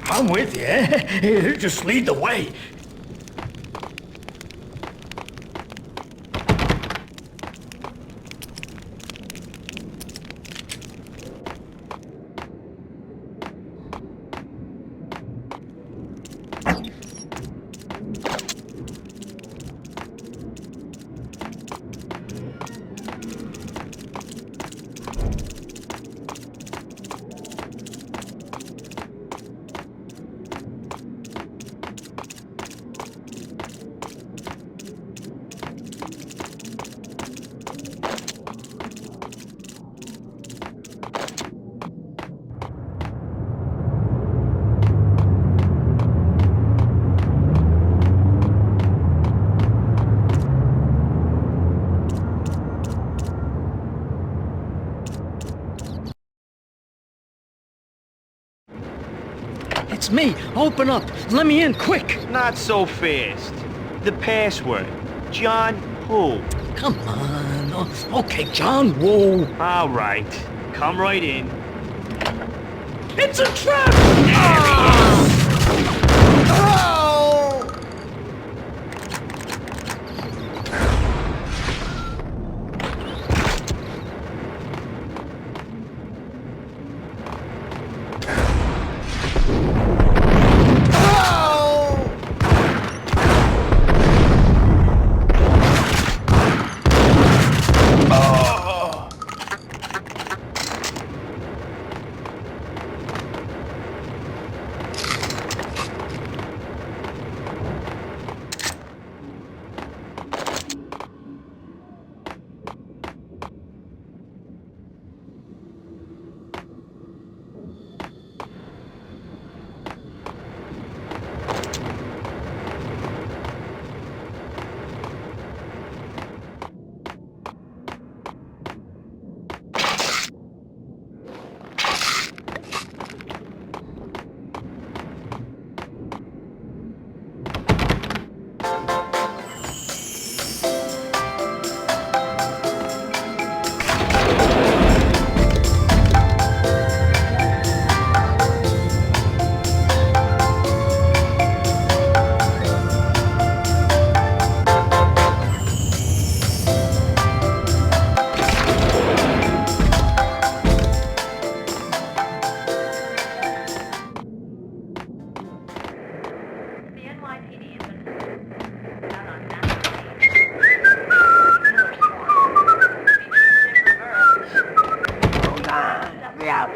I'm with you, eh? Just lead the way. It's me. Open up. Let me in, quick. Not so fast. The password. John who? Come on. Okay, John Woo. All right. Come right in. It's a trap!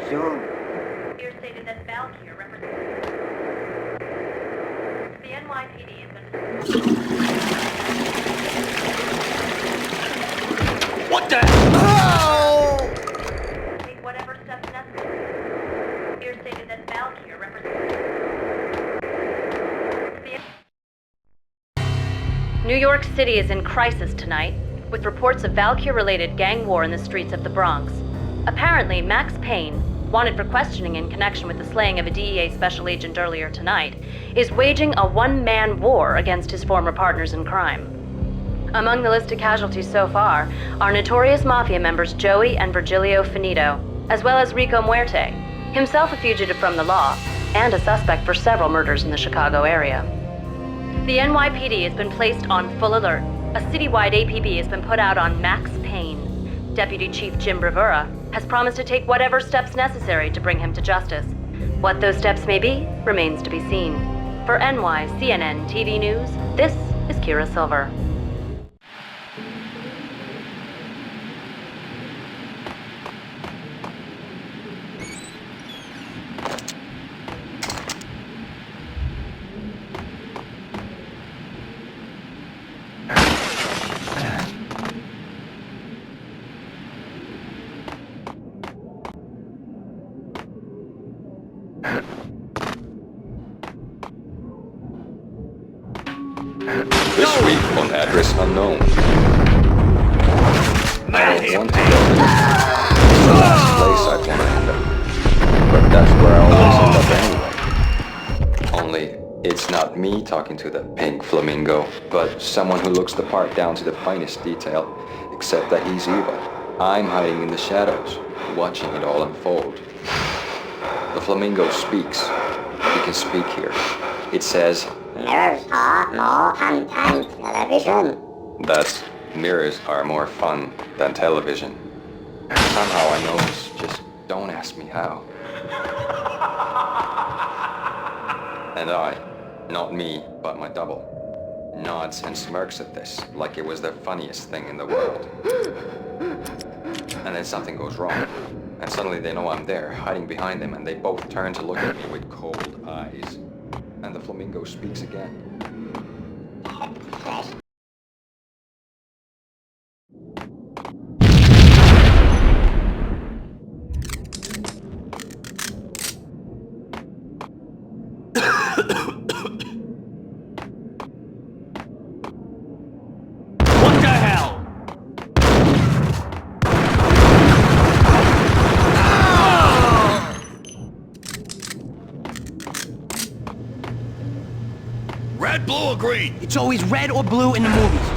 Soon. Here stated that Valkyr represents... The NYPD has been... What the hell? Take whatever steps necessary. Here stated that Valkyr represents... New York City is in crisis tonight, with reports of Valkyr-related gang war in the streets of the Bronx. Apparently, Max Payne, wanted for questioning in connection with the slaying of a DEA special agent earlier tonight, is waging a one-man war against his former partners in crime. Among the listed casualties so far are notorious mafia members Joey and Virgilio Finito, as well as Rico Muerte, himself a fugitive from the law, and a suspect for several murders in the Chicago area. The NYPD has been placed on full alert. A citywide APB has been put out on Max Payne. Deputy Chief Jim Bravura has promised to take whatever steps necessary to bring him to justice. What those steps may be remains to be seen. For NYCNN TV News, this is Kira Silver. This week on Address Unknown. I don't want to go there. It's the last place I'd want to end up. But that's where I always end up anyway. Only, it's not me talking to the pink flamingo, but someone who looks the part down to the finest detail, except that he's evil. I'm hiding in the shadows, watching it all unfold. The flamingo speaks. He can speak here. It says, Mirrors are more fun than television. that mirrors are more fun than television. Somehow I know this, just don't ask me how. And I, not me, but my double, nods and smirks at this like it was the funniest thing in the world. And then something goes wrong, and suddenly they know I'm there, hiding behind them, and they both turn to look at me with cold eyes. And the flamingo speaks again. What the hell? Red, blue, or green? It's always red or blue in the movies.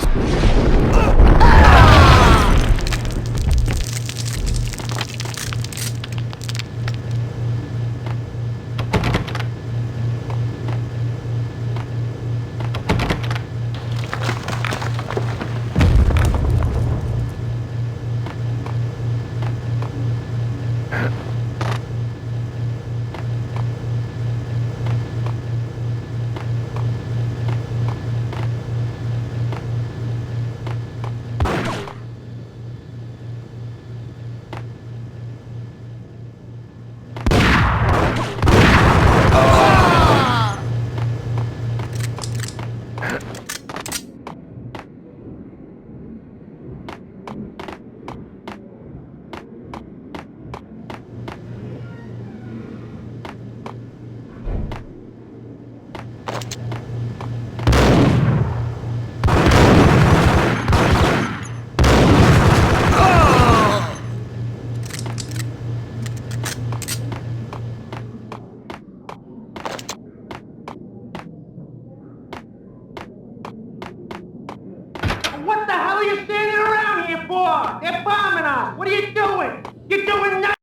What the hell are you standing around here for? They're bombing us. What are you doing? You're doing nothing.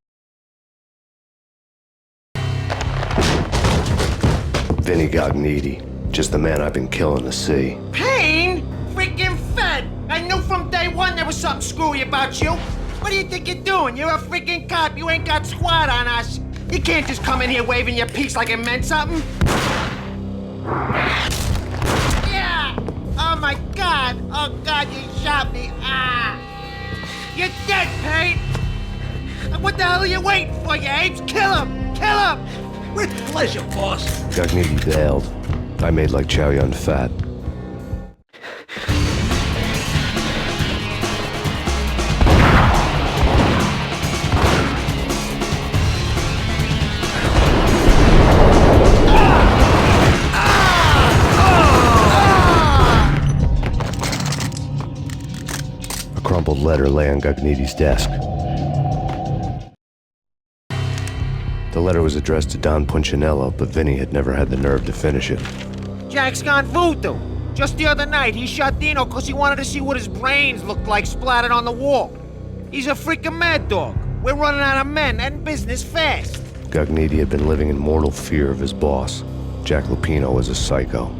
Vinny got needy. Just the man I've been killing to see. Payne? Freaking Fed! I knew from day one there was something screwy about you. What do you think you're doing? You're a freaking cop. You ain't got squad on us. You can't just come in here waving your piece like it meant something. Yeah! Oh my God! Oh God, you shot me! Ah! You're dead, Payne! What What the hell are you waiting for, you apes? Kill him! Kill him! With pleasure, boss. Gognitti bailed. I made like Chow Yun Fat. A crumpled letter lay on Gognitti's desk. The letter was addressed to Don Punchinello, but Vinny had never had the nerve to finish it. Jack's gone voodoo. Just the other night, he shot Dino because he wanted to see what his brains looked like splattered on the wall. He's a freaking mad dog. We're running out of men and business fast. Gognitti had been living in mortal fear of his boss. Jack Lupino was a psycho.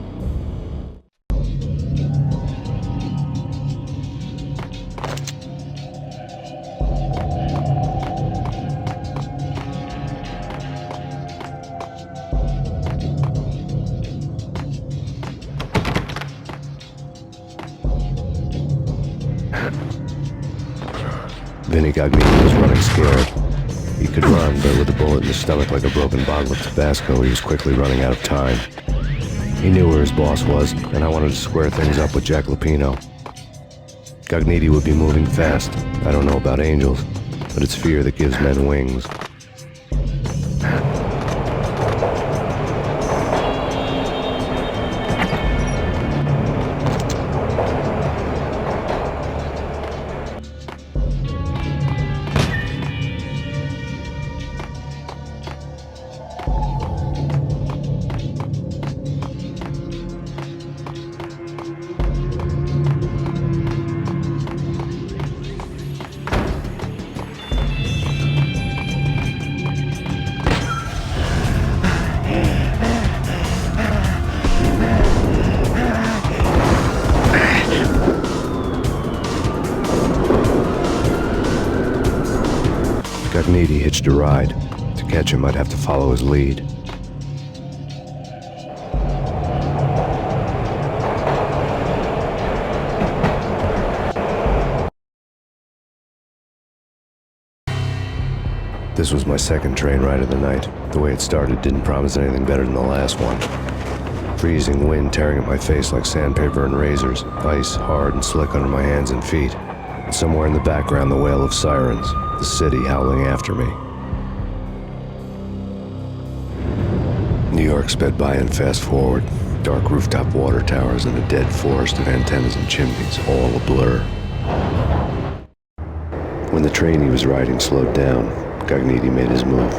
Vinny Gognitti was running scared. He could run, but with a bullet in his stomach like a broken bottle of Tabasco, he was quickly running out of time. He knew where his boss was, and I wanted to square things up with Jack Lupino. Gognitti would be moving fast. I don't know about angels, but it's fear that gives men wings. Gognitti hitched a ride. To catch him, I'd have to follow his lead. This was my second train ride of the night. The way it started didn't promise anything better than the last one. Freezing wind tearing at my face like sandpaper and razors, ice hard and slick under my hands and feet. And somewhere in the background, the wail of sirens, the city howling after me. New York sped by in fast forward. Dark rooftop water towers and a dead forest of antennas and chimneys, all a blur. When the train he was riding slowed down, Gognitti made his move.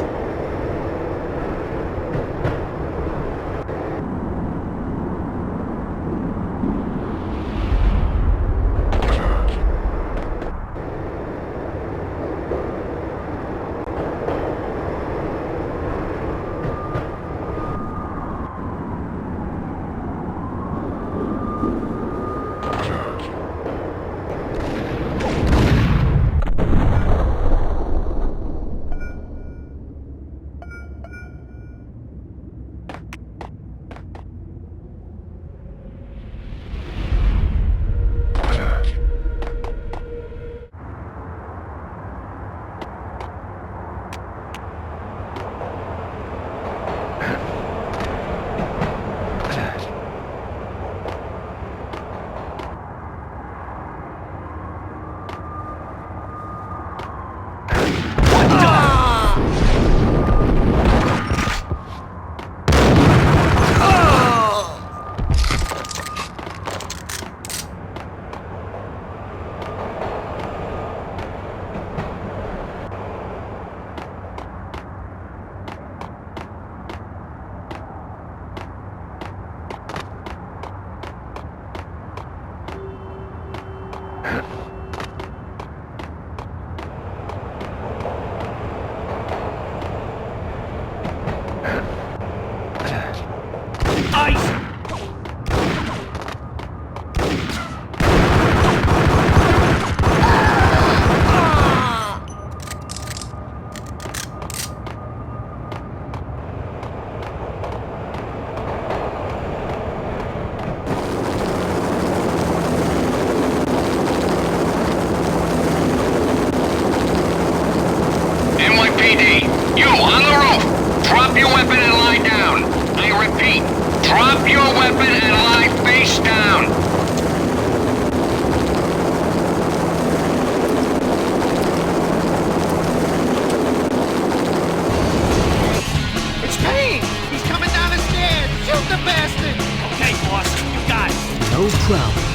weapon and lie down. I repeat, drop your weapon and lie face down. It's Payne! He's coming down the stairs! Shoot the bastard! Okay, boss, you got it. No problem.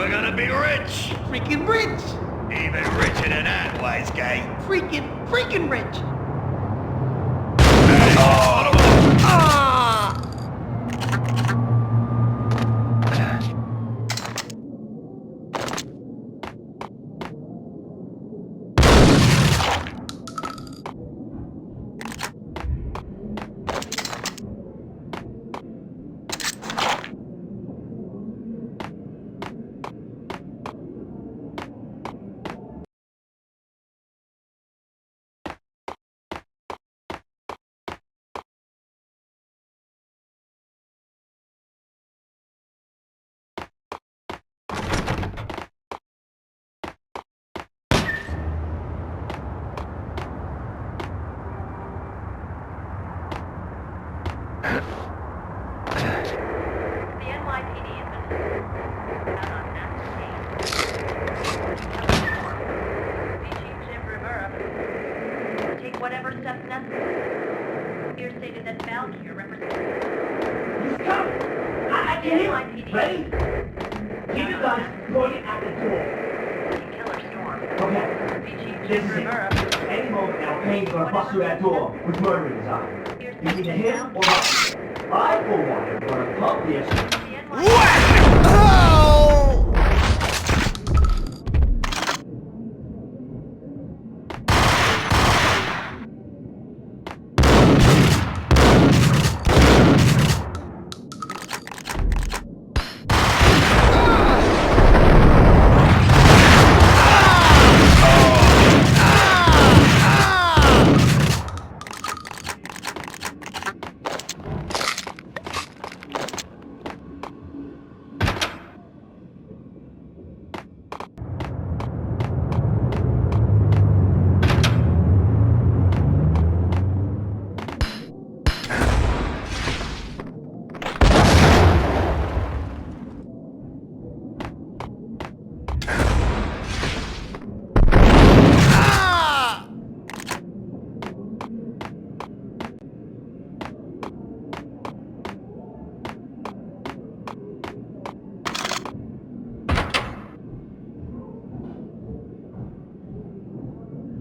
We're gonna be rich! Freaking rich! Even richer than that, wise guy. Freaking rich! Whatever steps necessary. Here stated that Valkyr represents... He's coming! I can hear him! Ready? Keep your guns pointed at the door. Killer Storm. Okay. This is it. Any moment now, Payne's gonna bust through that door with murder in his eye. It's either him or us. I, for one, am gonna pump this...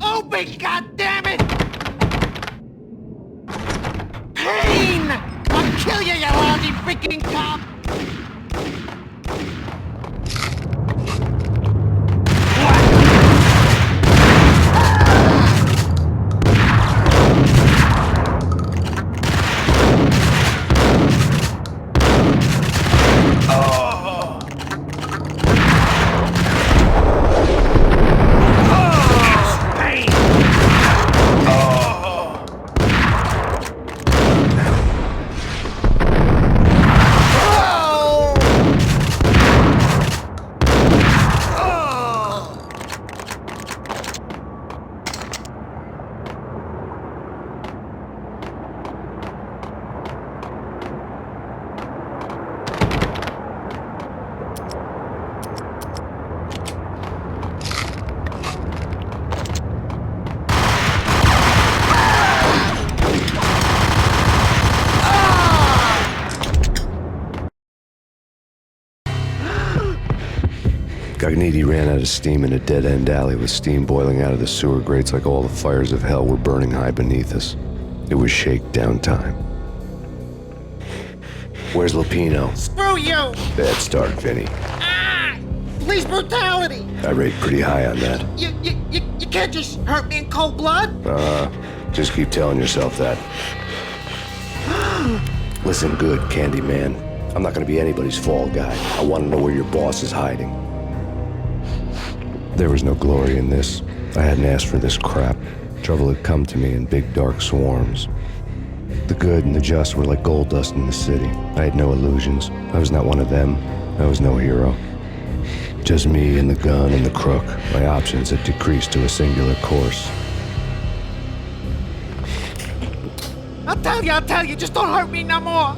Open, goddammit! Payne! I'll kill you, you lousy freaking cop! Gognitti ran out of steam in a dead-end alley with steam boiling out of the sewer grates like all the fires of hell were burning high beneath us. It was shakedown time. Where's Lupino? Screw you! Bad start, Vinny. Police brutality! I rate pretty high on that. You can't just hurt me in cold blood! Just keep telling yourself that. Listen good, Candyman. I'm not gonna be anybody's fall guy. I want to know where your boss is hiding. There was no glory in this. I hadn't asked for this crap. Trouble had come to me in big dark swarms. The good and the just were like gold dust in the city. I had no illusions. I was not one of them. I was no hero. Just me and the gun and the crook. My options had decreased to a singular course. I'll tell you, just don't hurt me no more.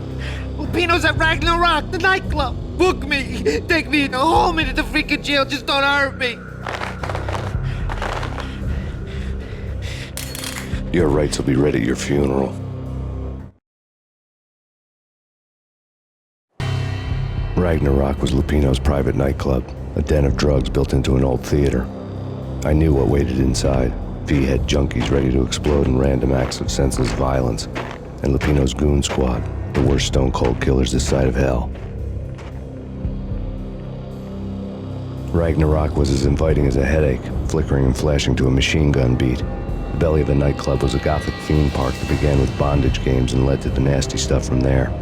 Lupino's at Ragnarok, the nightclub. Book me, take me in the home into the freaking jail, just don't hurt me. Your rights will be read at your funeral. Right. Ragnarok was Lupino's private nightclub, a den of drugs built into an old theater. I knew what waited inside. V had junkies ready to explode in random acts of senseless violence, and Lupino's goon squad, the worst stone-cold killers this side of hell. Ragnarok was as inviting as a headache, flickering and flashing to a machine gun beat. The belly of the nightclub was a gothic theme park that began with bondage games and led to the nasty stuff from there.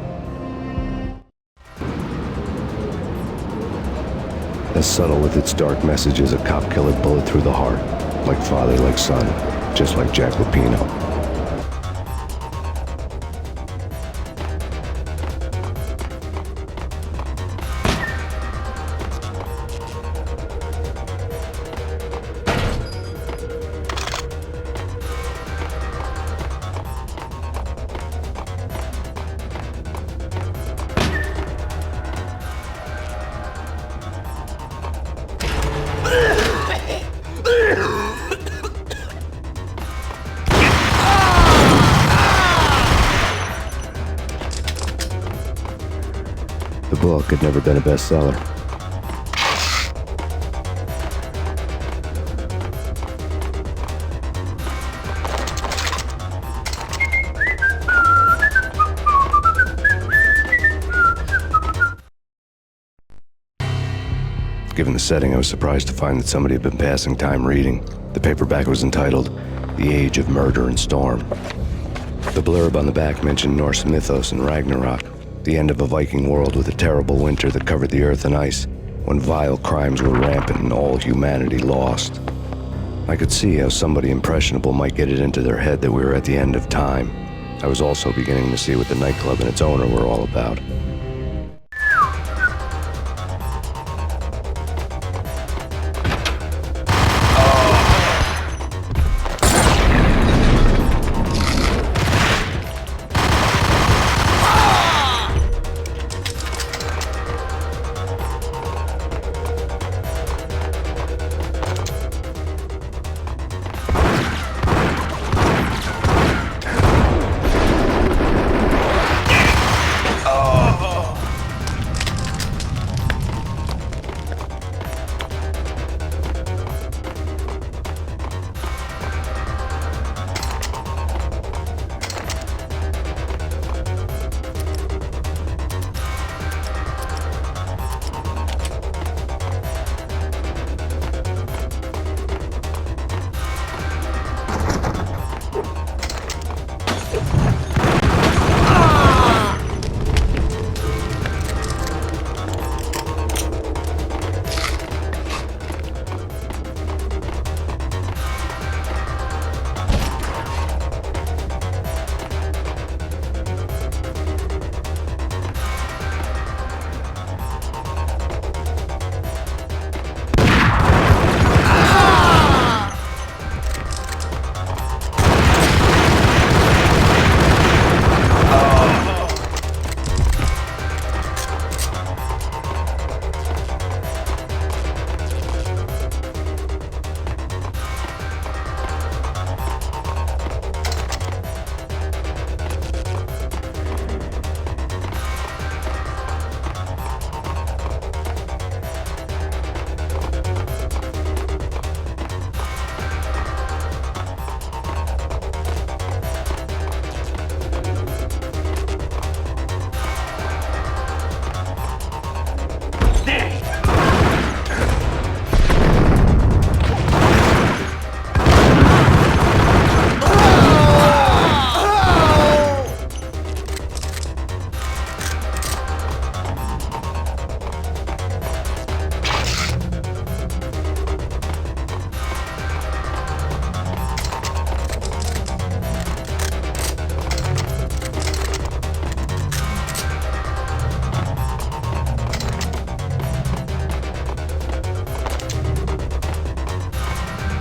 As subtle with its dark message as a cop killer bullet through the heart, like father, like son, just like Jack Lupino. The book had never been a bestseller. Given the setting, I was surprised to find that somebody had been passing time reading. The paperback was entitled The Age of Murder and Storm. The blurb on the back mentioned Norse mythos and Ragnarok, the end of a Viking world with a terrible winter that covered the earth in ice, when vile crimes were rampant and all humanity lost. I could see how somebody impressionable might get it into their head that we were at the end of time. I was also beginning to see what the nightclub and its owner were all about.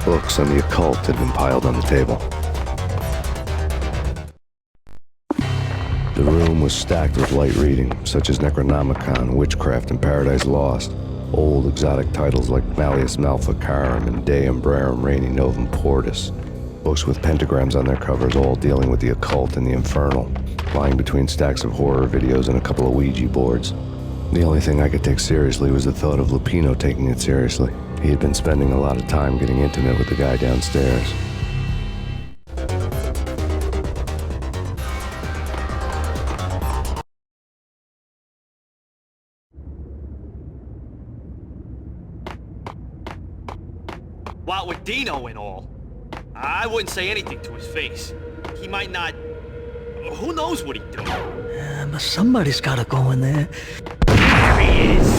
Books on the occult had been piled on the table. The room was stacked with light reading, such as Necronomicon, Witchcraft, and Paradise Lost. Old exotic titles like Malleus Maleficarum and De Umbrarum Reini Novum Portus. Books with pentagrams on their covers, all dealing with the occult and the infernal, lying between stacks of horror videos and a couple of Ouija boards. The only thing I could take seriously was the thought of Lupino taking it seriously. He had been spending a lot of time getting intimate with the guy downstairs. What with Dino and all, I wouldn't say anything to his face. He might not... Who knows what he'd do? Yeah, but somebody's gotta go in there. There he is!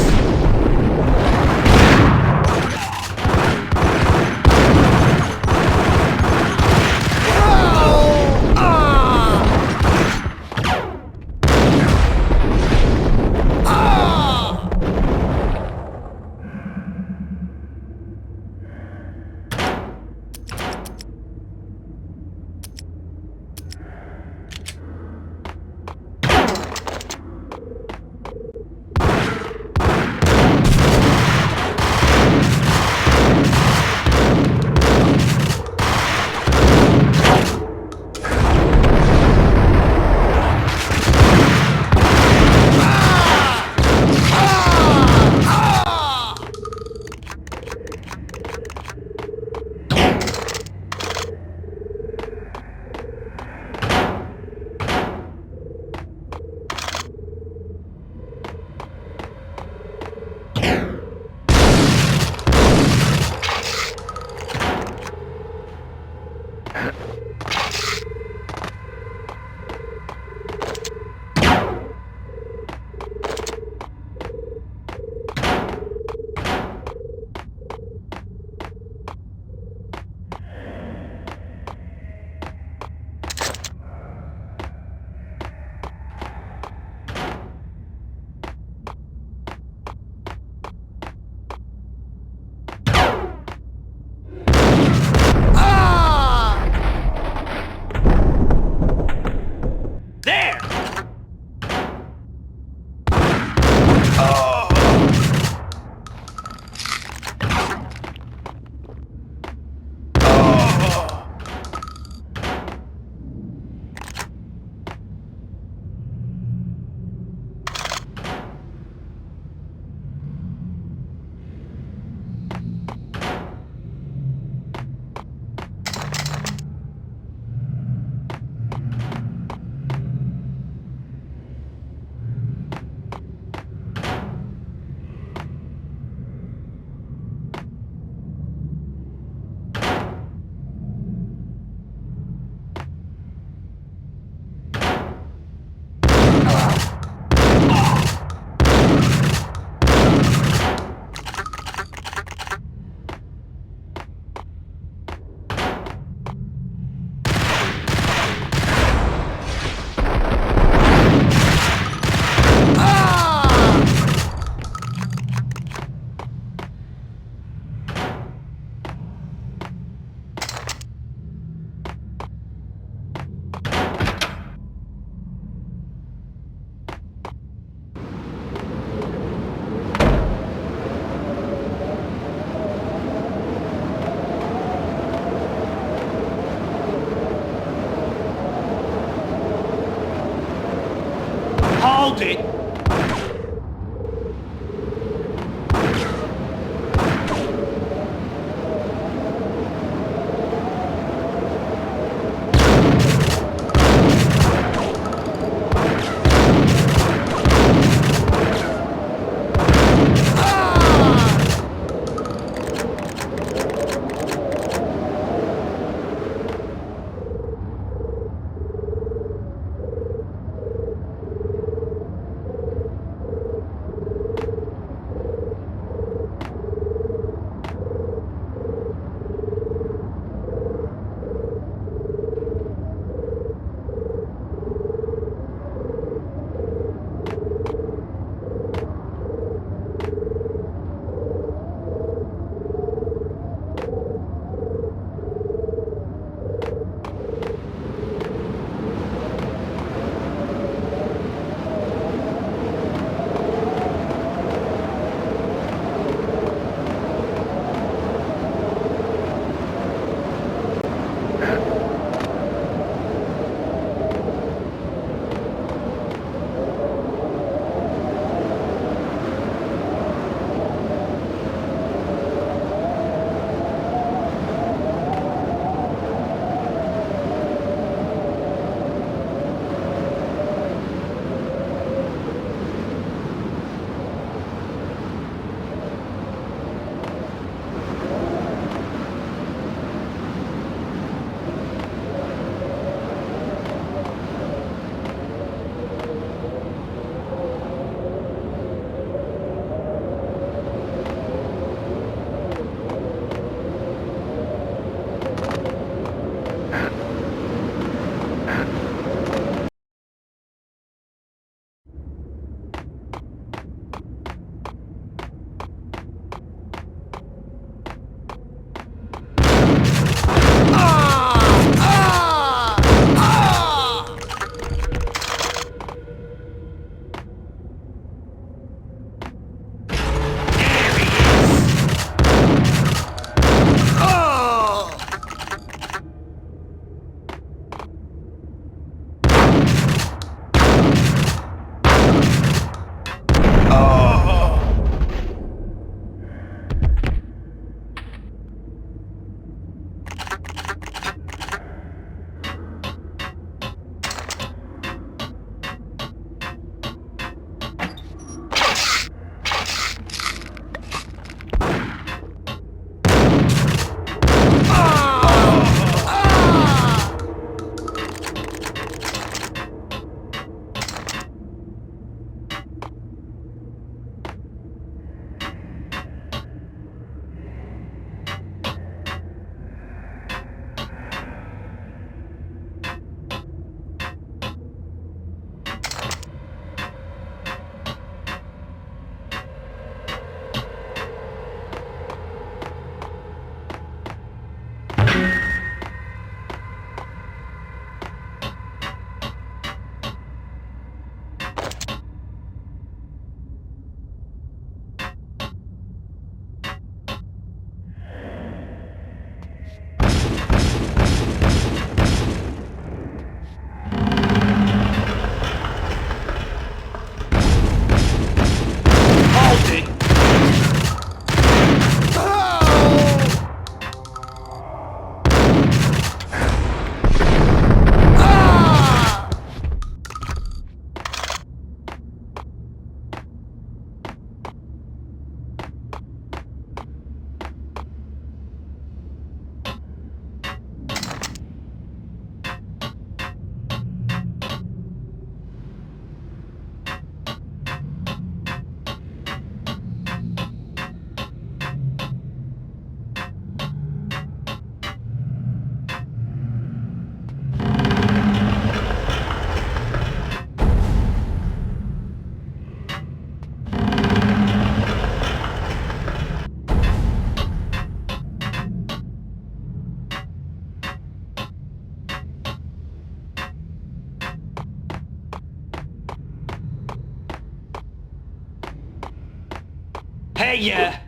Hey, yeah.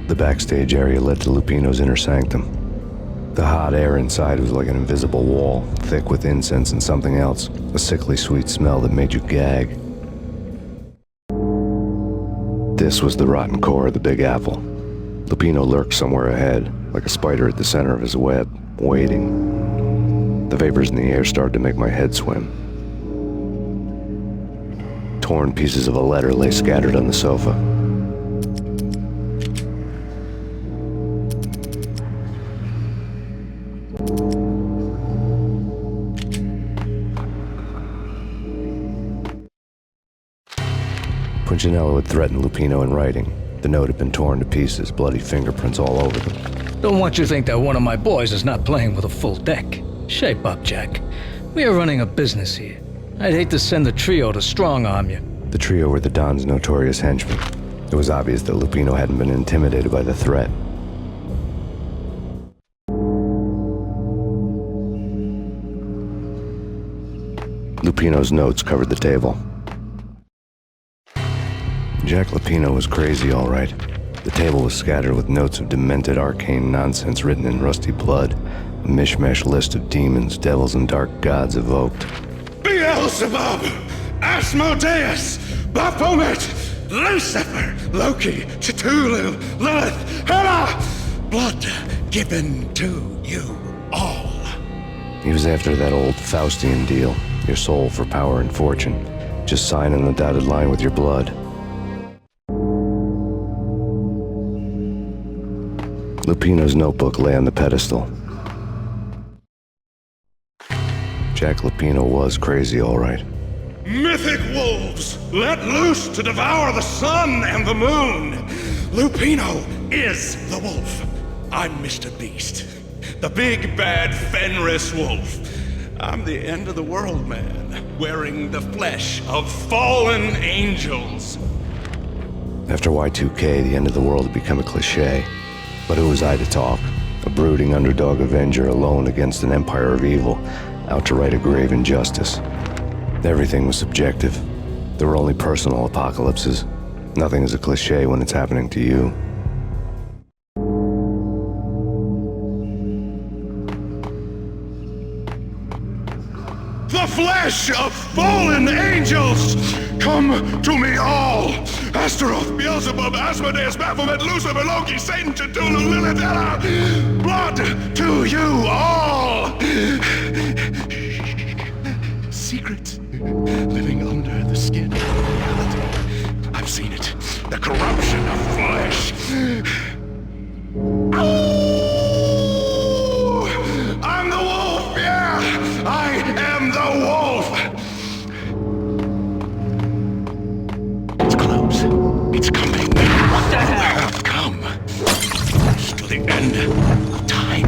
The backstage area led to Lupino's inner sanctum. The hot air inside was like an invisible wall, thick with incense and something else, a sickly sweet smell that made you gag. This was the rotten core of the Big Apple. Lupino lurked somewhere ahead, like a spider at the center of his web, waiting. The vapors in the air started to make my head swim. Torn pieces of a letter lay scattered on the sofa. Punchinello had threatened Lupino in writing. The note had been torn to pieces, bloody fingerprints all over them. Don't want you to think that one of my boys is not playing with a full deck. Shape up, Jack. We are running a business here. I'd hate to send the trio to strong-arm you. The trio were the Don's notorious henchmen. It was obvious that Lupino hadn't been intimidated by the threat. Lupino's notes covered the table. Jack Lupino was crazy, all right. The table was scattered with notes of demented arcane nonsense written in rusty blood, a mishmash list of demons, devils, and dark gods evoked. Beelzebub, Asmodeus, Baphomet, Lucifer, Loki, Cthulhu, Lilith, Hela, blood given to you all. He was after that old Faustian deal, your soul for power and fortune. Just sign on the dotted line with your blood. Lupino's notebook lay on the pedestal. Jack Lupino was crazy, all right. Mythic wolves, let loose to devour the sun and the moon. Lupino is the wolf. I'm Mr. Beast, the big bad Fenris wolf. I'm the end of the world man, wearing the flesh of fallen angels. After Y2K, the end of the world had become a cliché. But who was I to talk? A brooding underdog avenger alone against an empire of evil, out to right a grave injustice. Everything was subjective. There were only personal apocalypses. Nothing is a cliché when it's happening to you. The flesh of fallen angels! Come to me all! Astaroth, Beelzebub, Asmodeus, Baphomet, Lucifer, Loki, Satan, Cthulhu, Lilith, Hela! Blood to you all! Secrets living under the skin of reality. I've seen it. The corruption of flesh. I'm the wolf, yeah! I am the wolf! It's close. It's coming. What the hell? I've come to the end of time.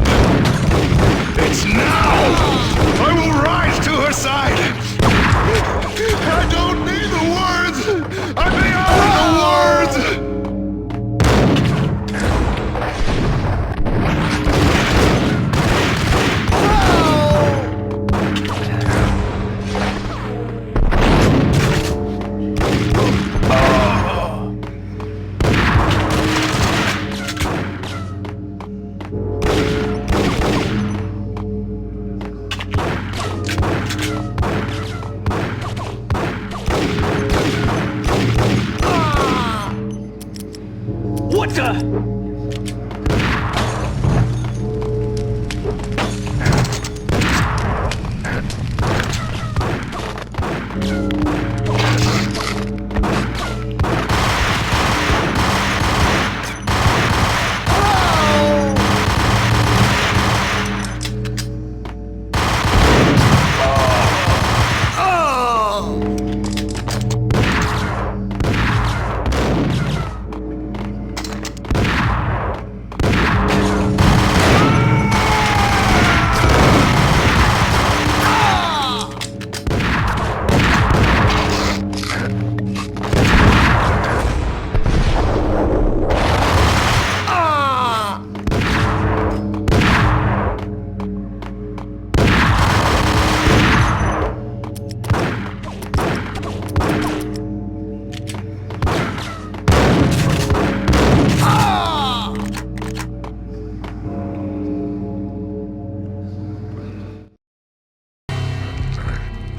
It's now! I will rise to her side! I don't need the words! I'm beyond the words!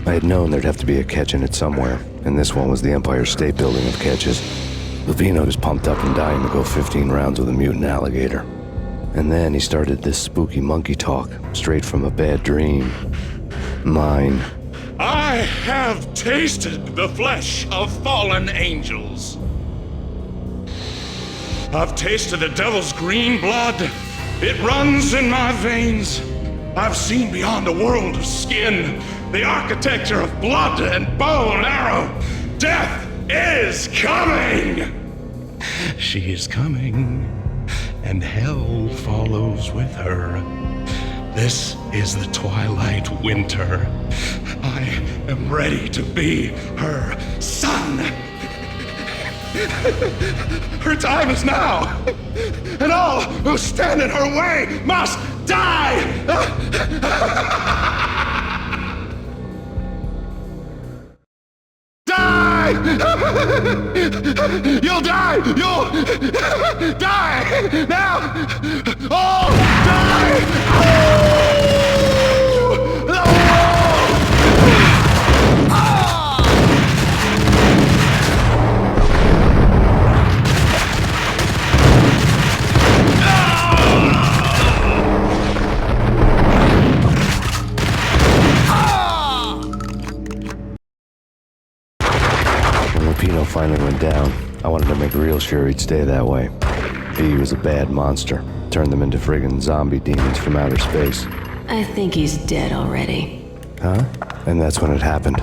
I had known there'd have to be a catch in it somewhere, and this one was the Empire State Building of catches. Lupino was pumped up and dying to go 15 rounds with a mutant alligator. And then he started this spooky monkey talk, straight from a bad dream. Mine. I have tasted the flesh of fallen angels. I've tasted the devil's green blood. It runs in my veins. I've seen beyond a world of skin, the architecture of blood and bow and arrow. Death is coming! She is coming, and hell follows with her. This is the twilight winter. I am ready to be her son. Her time is now, and all who stand in her way must die! Die! You'll die! You'll die! Now! All die! Lupino finally went down. I wanted to make real sure he'd stay that way. V was a bad monster. Turned them into friggin' zombie demons from outer space. I think he's dead already. Huh? And that's when it happened.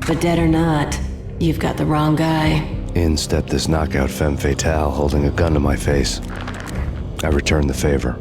But dead or not, you've got the wrong guy. In stepped this knockout femme fatale holding a gun to my face. I returned the favor.